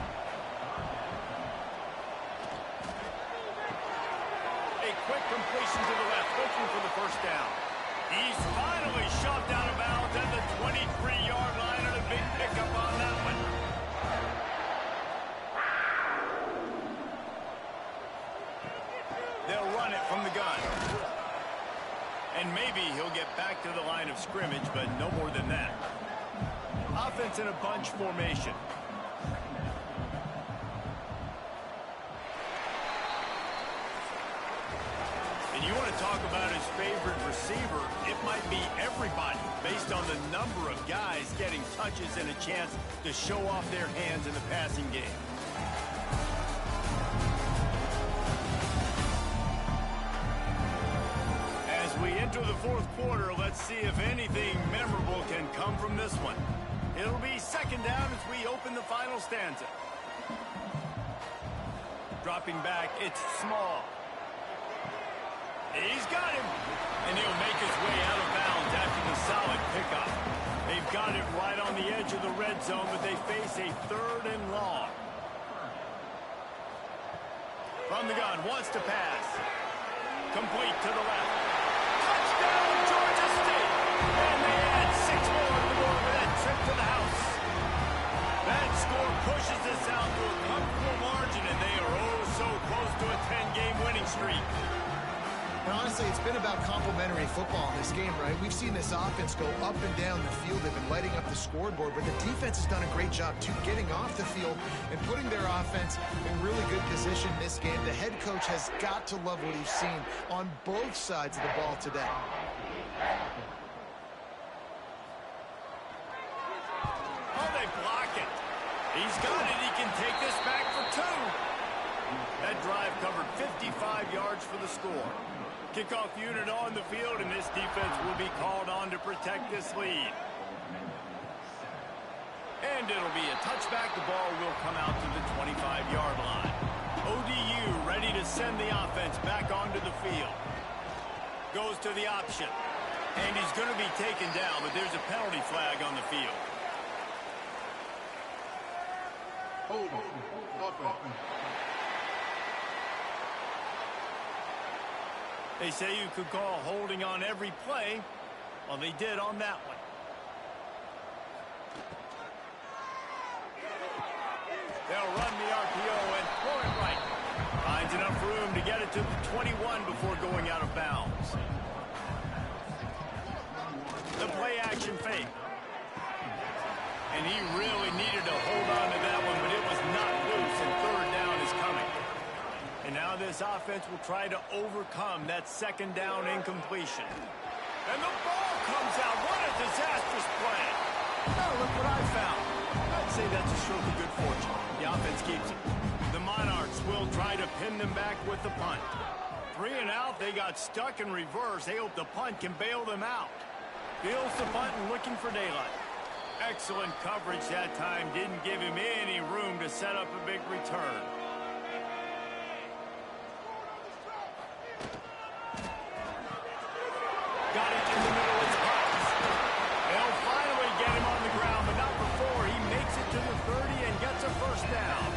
A quick completion to the left, looking for the 1st down. He's finally shoved out of bounds at the 23-yard line, and a big pickup on that one. They'll run it from the gun. And maybe he'll get back to the line of scrimmage, but no more than that. Offense in a bunch formation. And you want to talk about his favorite receiver, it might be everybody based on the number of guys getting touches and a chance to show off their hands in the passing game. As we enter the fourth quarter, let's see if anything memorable can come from this one. It'll be second down as we open the final stanza. Dropping back, it's Small. He's got him. And he'll make his way out of bounds after the solid pickup. They've got it right on the edge of the red zone, but they face a 3rd and long. From the gun, wants to pass. Complete to the left. Touchdown, Georgia State. And they add 6 more to the board with that trip to the house. That score pushes this out to a comfortable margin, and they are oh so close to a 10-game winning streak. And honestly, it's been about complementary football in this game, right? We've seen this offense go up and down the field. They've been lighting up the scoreboard, but the defense has done a great job, too, getting off the field and putting their offense in really good position in this game. The head coach has got to love what he's seen on both sides of the ball today. Oh, they block it. He's got it. He can take this back for 2. That drive covered 55 yards for the score. Kickoff unit on the field, and this defense will be called on to protect this lead. And it'll be a touchback. The ball will come out to the 25-yard line. ODU ready to send the offense back onto the field. Goes to the option. And he's going to be taken down, but there's a penalty flag on the field. Hold on. Offense. They say you could call holding on every play. Well, they did on that one. They'll run the RPO and throw it right. Finds enough room to get it to the 21 before going out of bounds. The play action fake. And he really needed to hold on to that one, but it was not loose, and 3rd down is coming. And now this offense will try to overcome that 2nd down incompletion. And the ball comes out. What a disastrous play. Now look what I found. I'd say that's a stroke of good fortune. The offense keeps it. The Monarchs will try to pin them back with the punt. 3 and out. They got stuck in reverse. They hope the punt can bail them out. Feels the punt and looking for daylight. Excellent coverage that time. Didn't give him any room to set up a big return. Got it in the middle of his pockets. They'll finally get him on the ground, but not before he makes it to the 30 and gets a 1st down.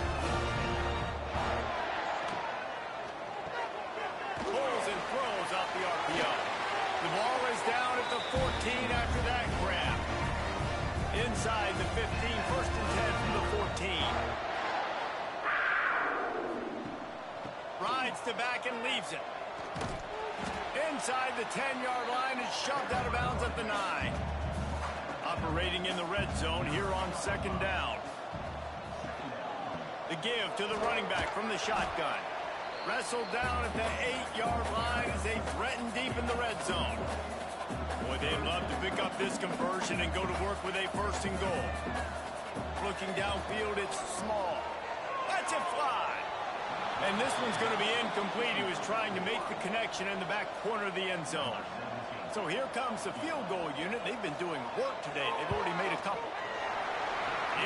Pulls and throws off the RPO. The ball is down at the 14 after that grab. Inside the 15, 1st and 10 from the 14. Rides the back and leaves it. Inside the 10-yard line is shoved out of bounds at the 9. Operating in the red zone here on 2nd down. The give to the running back from the shotgun. Wrestled down at the 8-yard line as they threaten deep in the red zone. Boy, they'd love to pick up this conversion and go to work with a 1st and goal. Looking downfield, it's Small. Lets it fly. And this one's going to be incomplete. He was trying to make the connection in the back corner of the end zone. So here comes the field goal unit. They've been doing work today. They've already made a couple.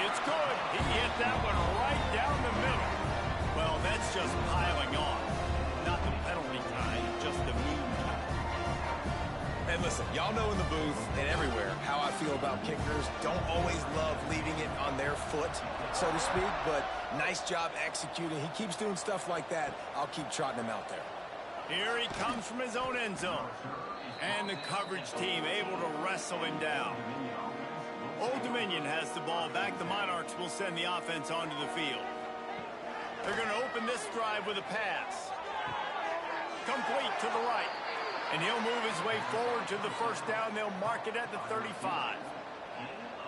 It's good. He hit that one right down the middle. Well, that's just piling on. Not the penalty kind, just the mean kind. And listen, y'all know in the booth and everywhere how I feel about kickers. Don't always love leaving it on their foot, so to speak, but nice job executing. He keeps doing stuff like that. I'll keep trotting him out there. Here he comes from his own end zone. And the coverage team able to wrestle him down. Old Dominion has the ball back. The Monarchs will send the offense onto the field. They're going to open this drive with a pass. Complete to the right. And he'll move his way forward to the first down. They'll mark it at the 35.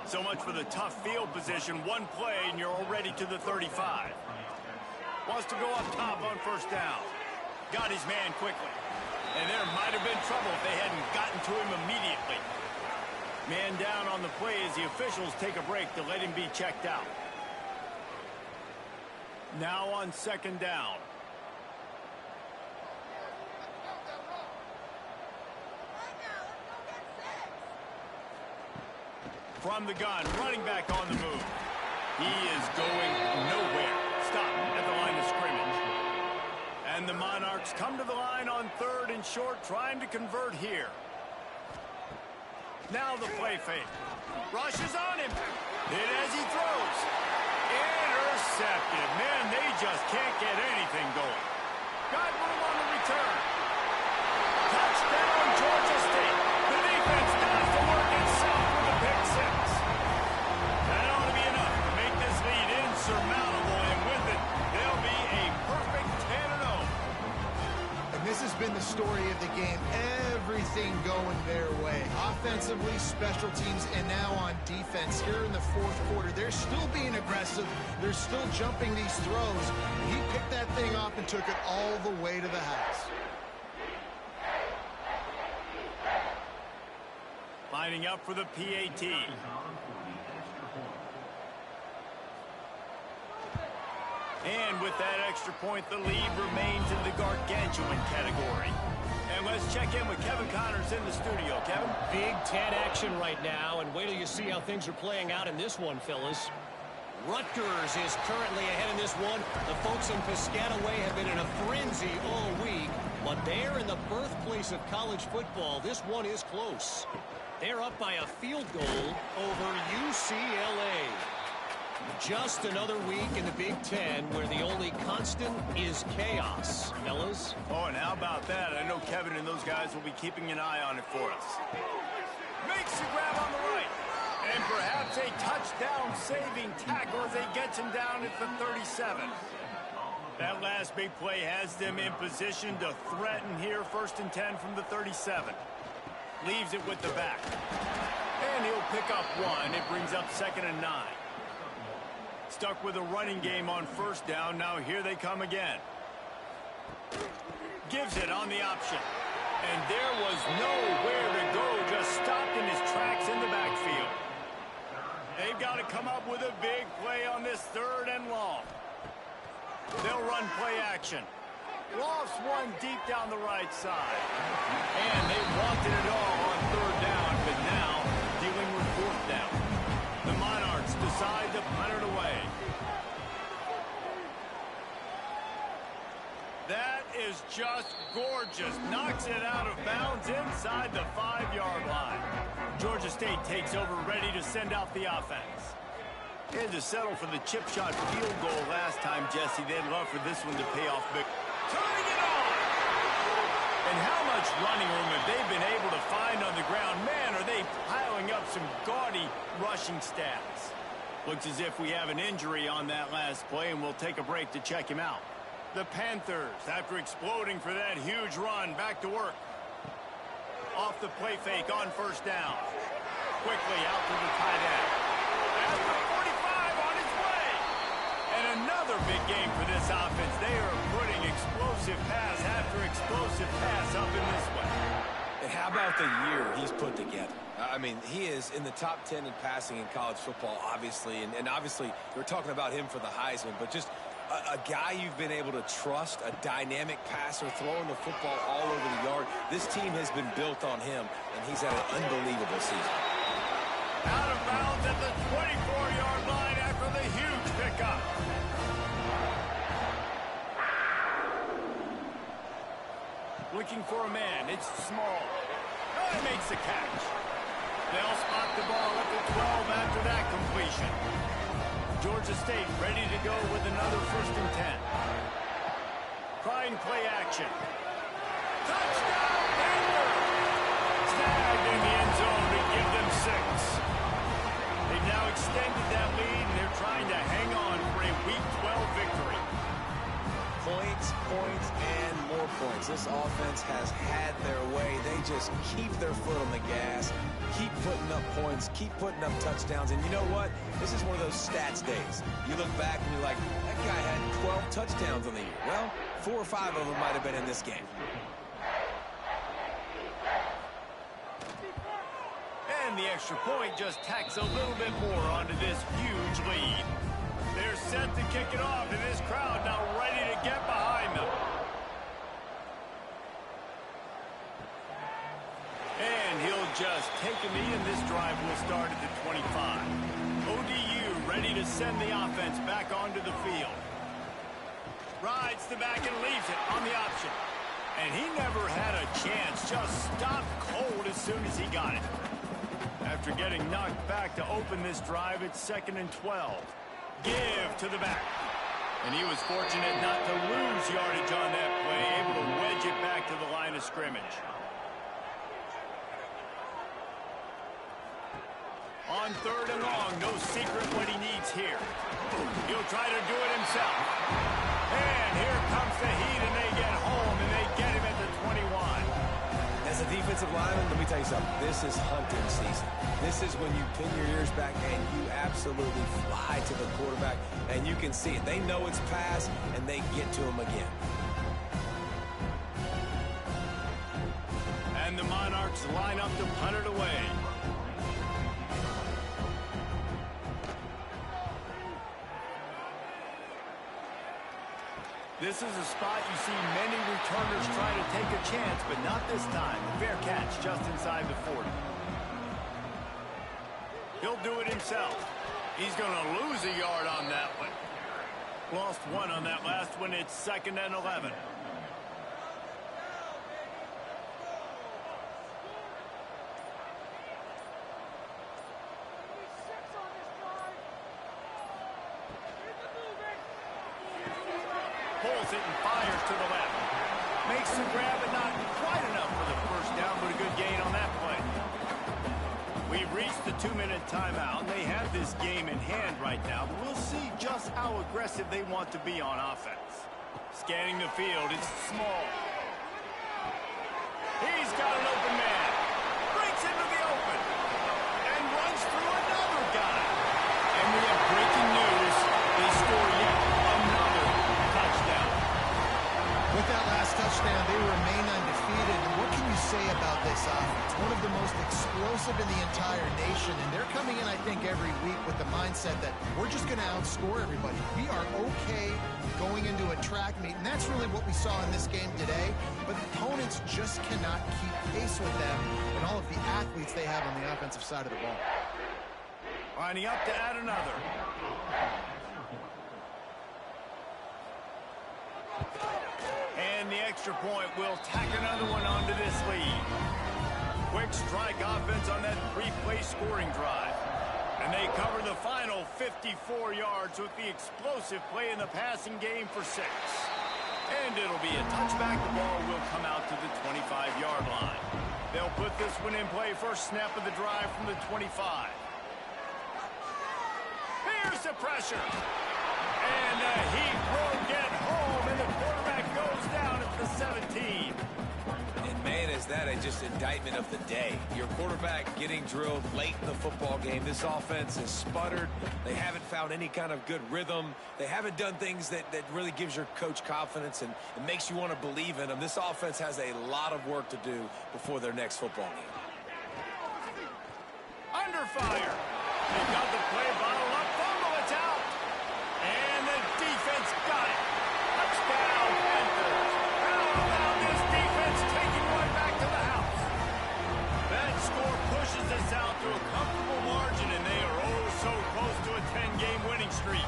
So much for the tough field position. One play, and you're already to the 35. Wants to go up top on first down. Got his man quickly. And there might have been trouble if they hadn't gotten to him immediately. Man down on the play as the officials take a break to let him be checked out. Now on second down. From the gun, running back on the move. He is going nowhere. Stop at the line of scrimmage. And the Monarchs come to the line on third and short, trying to convert here. Now the play fake. Rushes on him. Hit as he throws. Intercepted. Man, they just can't get anything going. Got room on the return. Touchdown, Georgia State. The defense does the work itself with a pick six. That ought to be enough to make this lead insurmountable, and with it, they'll be a perfect 10-0. And this has been the story of the game. Everything going their way. Offensively, special teams, and now on defense. Here in the fourth quarter, they're still being aggressive. They're still jumping these throws. He picked that thing up and took it all the way to the house. Lining up for the PAT. And with that extra point, the lead remains in the gargantuan category. And let's check in with Kevin Connors in the studio. Kevin? Big Ten action right now, and wait till you see how things are playing out in this one, fellas. Rutgers is currently ahead in this one. The folks in Piscataway have been in a frenzy all week, but they're in the birthplace of college football. This one is close. They're up by a field goal over UCLA. Just another week in the Big Ten where the only constant is chaos, fellas. Oh, and how about that? I know Kevin and those guys will be keeping an eye on it for us. Makes the grab on the right. And perhaps a touchdown-saving tackle as they get him down at the 37. That last big play has them in position to threaten here. 1st and 10 from the 37. Leaves it with the back. And he'll pick up one. It brings up 2nd and 9. Stuck with a running game on first down. Now here they come again. Gives it on the option. And there was nowhere to go. Just stopped in his tracks in the backfield. They've got to come up with a big play on this 3rd and long. They'll run play action. Lofts one deep down the right side. And they wanted it all on 3rd down, but now dealing with 4th down. The Monarchs decide to punt it away. That is just gorgeous. Knocks it out of bounds inside the 5-yard line. Georgia State takes over, ready to send out the offense. They had to settle for the chip shot field goal last time, Jesse. They'd love for this one to pay off big. Turning it on! And how much running room have they been able to find on the ground? Man, are they piling up some gaudy rushing stats. Looks as if we have an injury on that last play, and we'll take a break to check him out. The Panthers, after exploding for that huge run, back to work. Off the play fake on first down. Quickly out to the tight end. At the 45 on his way. And another big game for this offense. They are putting explosive pass after explosive pass up in this way. And how about the year he's put together? I mean, he is in the top 10 in passing in college football, obviously. And obviously, we're talking about him for the Heisman, but just a guy you've been able to trust, a dynamic passer, throwing the football all over the yard. This team has been built on him, and he's had an unbelievable season. Out of bounds at the 24-yard line after the huge pickup. Looking for a man. It's small. Oh, he makes the catch. They'll spot the ball at the 12 after that completion. Georgia State ready to go with another 1st and 10. Trying play action. Touchdown, Panthers! Snagged in the end zone to give them 6. They've now extended that lead, and they're trying to hang on for a Week 12 victory. Points, and more points. times this offense has had their way. They just keep their foot on the gas, keep putting up points, keep putting up touchdowns. And you know what? This is one of those stats days. You look back and you're like, that guy had 12 touchdowns on the year. Well, 4 or 5 of them might have been in this game. And the extra point just tacks a little bit more onto this huge lead. They're set to kick it off, and this crowd now ready to get behind them. And he'll just take a knee, and this drive will start at the 25. ODU ready to send the offense back onto the field. Rides the back and leaves it on the option. And he never had a chance, just stopped cold as soon as he got it. After getting knocked back to open this drive, it's 2nd and 12. Give to the back. And he was fortunate not to lose yardage on that play, able to wedge it back to the line of scrimmage. On 3rd and long, no secret what he needs here. He'll try to do it himself. And here comes the heat, and they get home, and they get him at the 21. As a defensive lineman, let me tell you something. This is hunting season. This is when you pin your ears back and you absolutely fly to the quarterback, and you can see it. They know it's pass, and they get to him again. And the Monarchs line up to punt it away. This is a spot you see many returners try to take a chance, but not this time. Fair catch just inside the 40. He'll do it himself. He's going to lose a yard on that one. Lost 1 on that last one. It's 2nd and 11. Pulls it and fires to the left. Makes the grab, but not quite enough for the first down, but a good gain on that play. We've reached the 2-minute timeout, and they have this game in hand right now, but we'll see just how aggressive they want to be on offense. Scanning the field, it's small. He's got an open man. Breaks into the open. And runs through another guy. And we have breaking news. They score yet another touchdown. With that last touchdown, they remain undefeated. And what can you say about this offense? One of the most explosive in the entire nation. And they're coming in, I think, every week with the mindset that we're just going to outscore everybody. We are okay going into a track meet. And that's really what we saw in this game today. But opponents just cannot keep pace with them and all of the athletes they have on the offensive side of the ball. Lining up to add another. And the extra point will tack another one onto this lead. Quick strike offense on that 3-play scoring drive. And they cover the final 54 yards with the explosive play in the passing game for 6. And it'll be a touchback. The ball will come out to the 25-yard line. They'll put this one in play first snap of the drive from the 25. Here's the pressure. And the Heat will get home, and the quarterback goes down at the 17. And man, is that just indictment of the day. Your quarterback getting drilled late in the football game. This offense has sputtered. They haven't found any kind of good rhythm. They haven't done things that really gives your coach confidence and it makes you want to believe in them. This offense has a lot of work to do before their next football game. Under fire. They got the play, bottle up, fumble, it's out. And the defense got it. Touchdown, Panthers. How about this defense taking one back to the house? That score pushes us out to a comfortable margin, and they are oh so close to a 10-game winning streak.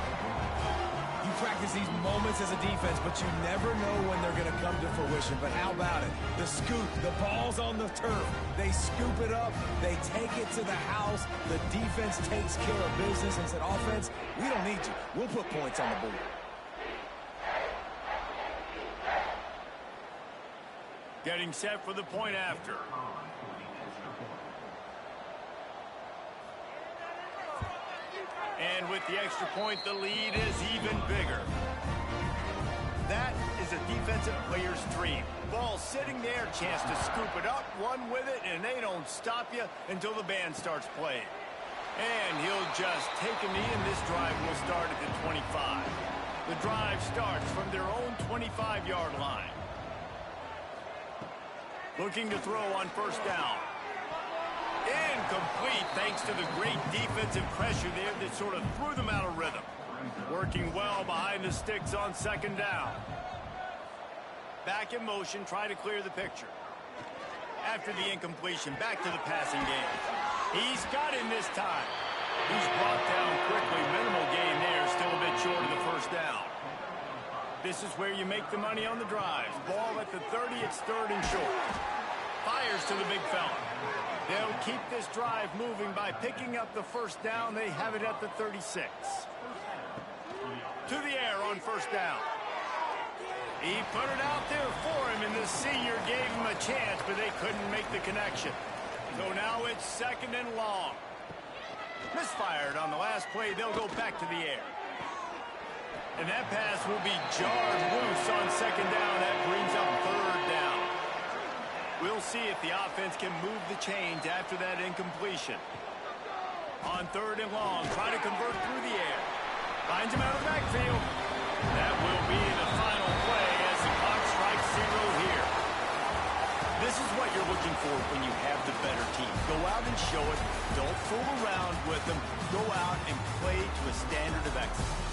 You practice these moments as a defense, but you never know when they're going to come to fruition. But how about it? The scoop, the ball's on the turf. They scoop it up. They take it to the house. The defense takes care of business and said, offense, we don't need you. We'll put points on the board. Getting set for the point after. And with the extra point, the lead is even bigger. That is is a defensive player's dream. Ball sitting there, chance to scoop it up, run with it, and they don't stop you until the band starts playing. And he'll just take a knee, and this drive will start at the 25. The drive starts from their own 25-yard line. Looking to throw on first down. Incomplete thanks to the great defensive pressure there that sort of threw them out of rhythm. Working well behind the sticks on second down. Back in motion, try to clear the picture. After the incompletion, back to the passing game. He's got him this time. He's brought down quickly. Minimal gain there, still a bit short of the first down. This is where you make the money on the drives. Ball at the 30, it's third and short. Fires to the big fella. They'll keep this drive moving by picking up the first down. They have it at the 36. To the air on first down. He put it out there for him, and the senior gave him a chance, but they couldn't make the connection. So now it's second and long. Misfired on the last play. They'll go back to the air. And that pass will be jarred loose on second down. That brings up third down. We'll see if the offense can move the chains after that incompletion. On third and long, try to convert through the air. Finds him out of the backfield. That will be the final play as the clock strikes 0 here. This is what you're looking for when you have the better team. Go out and show it. Don't fool around with them. Go out and play to a standard of excellence.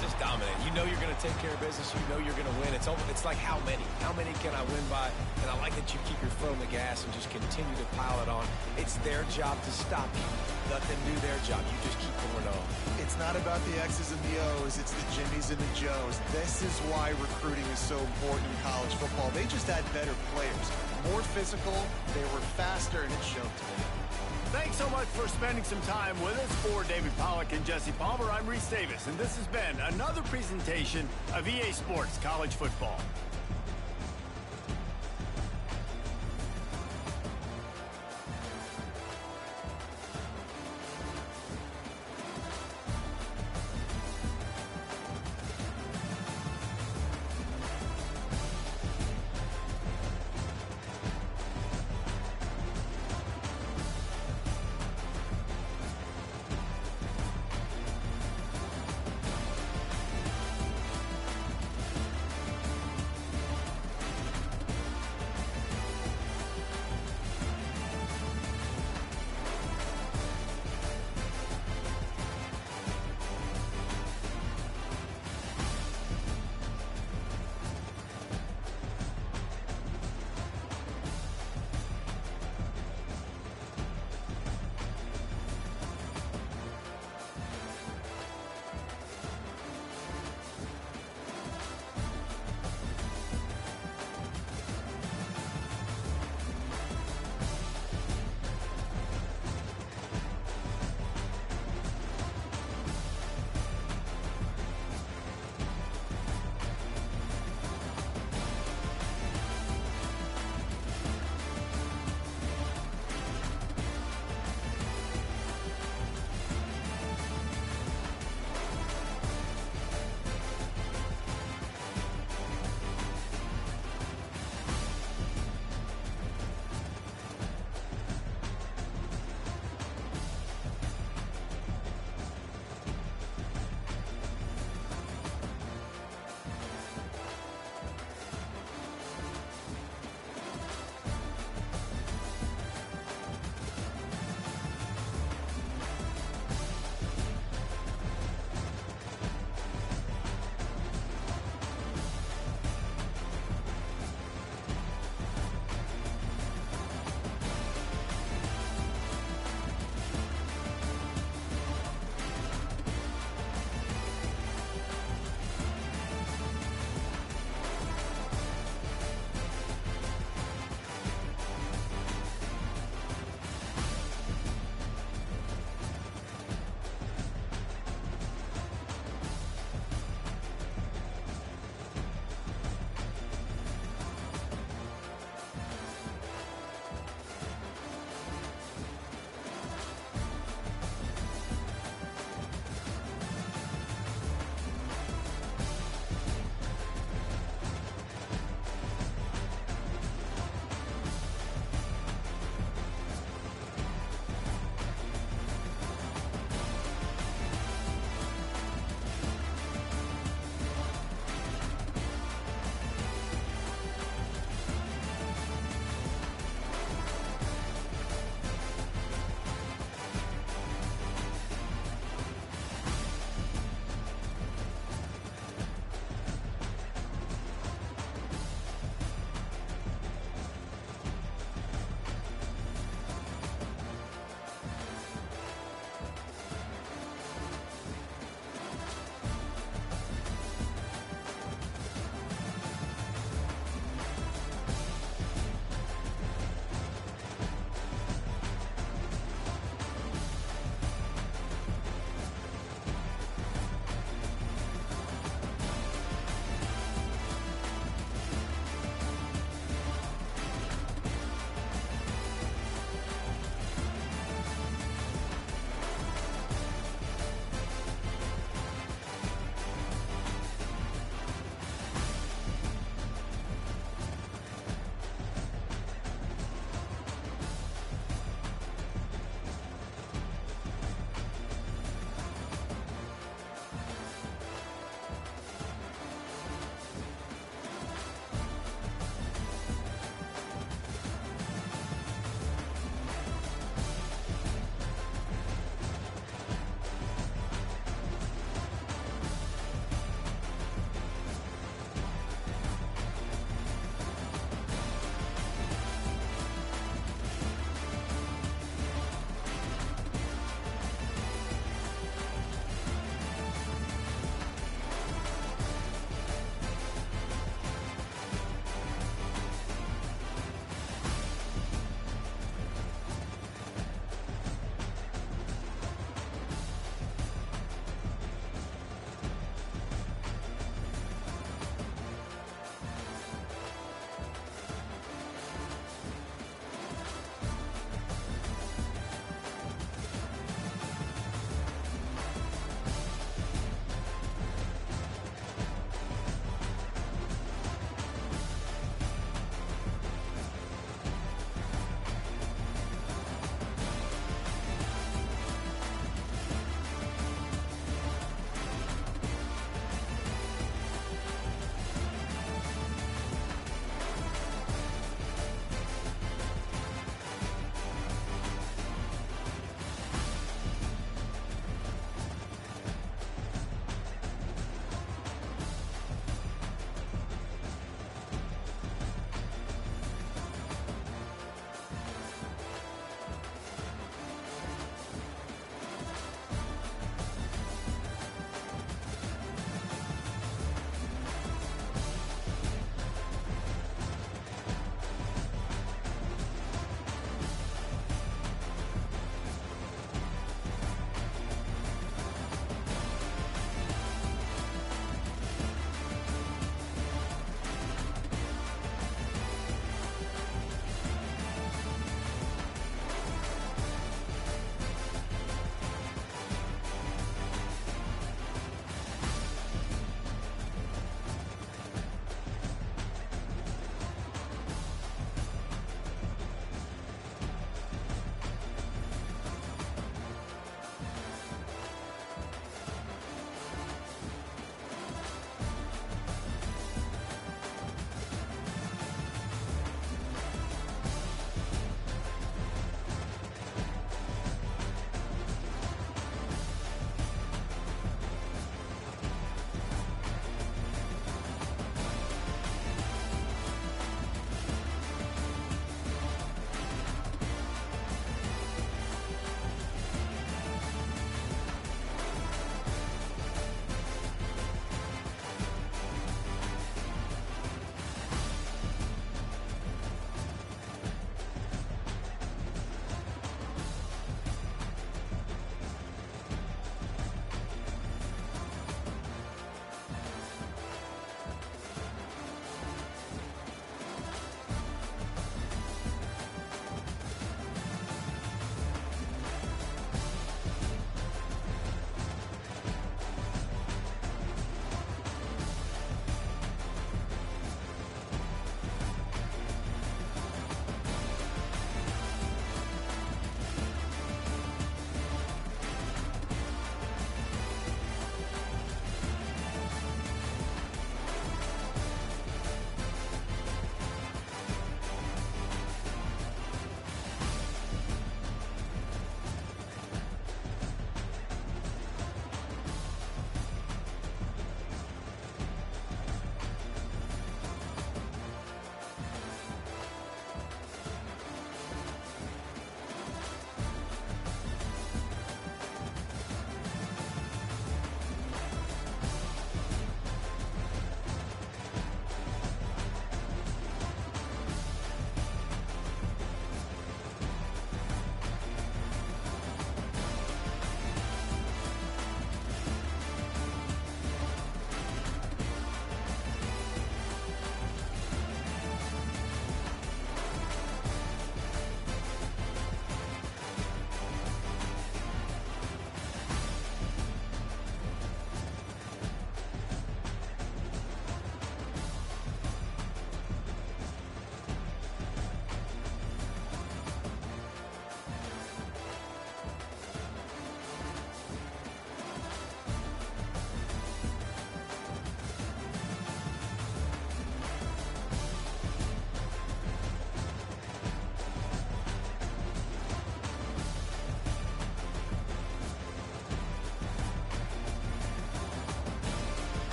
Just dominate. You know you're going to take care of business. You know you're going to win. It's like how many? How many can I win by? And I like that you keep your foot on the gas and just continue to pile it on. It's their job to stop you. Let them do their job. You just keep going on. It's not about the X's and the O's. It's the Jimmies and the Joes. This is why recruiting is so important in college football. They just had better players. More physical. They were faster, and it showed today. Thanks so much for spending some time with us. For David Pollack and Jesse Palmer, I'm Reese Davis, and this has been another presentation of EA Sports College Football.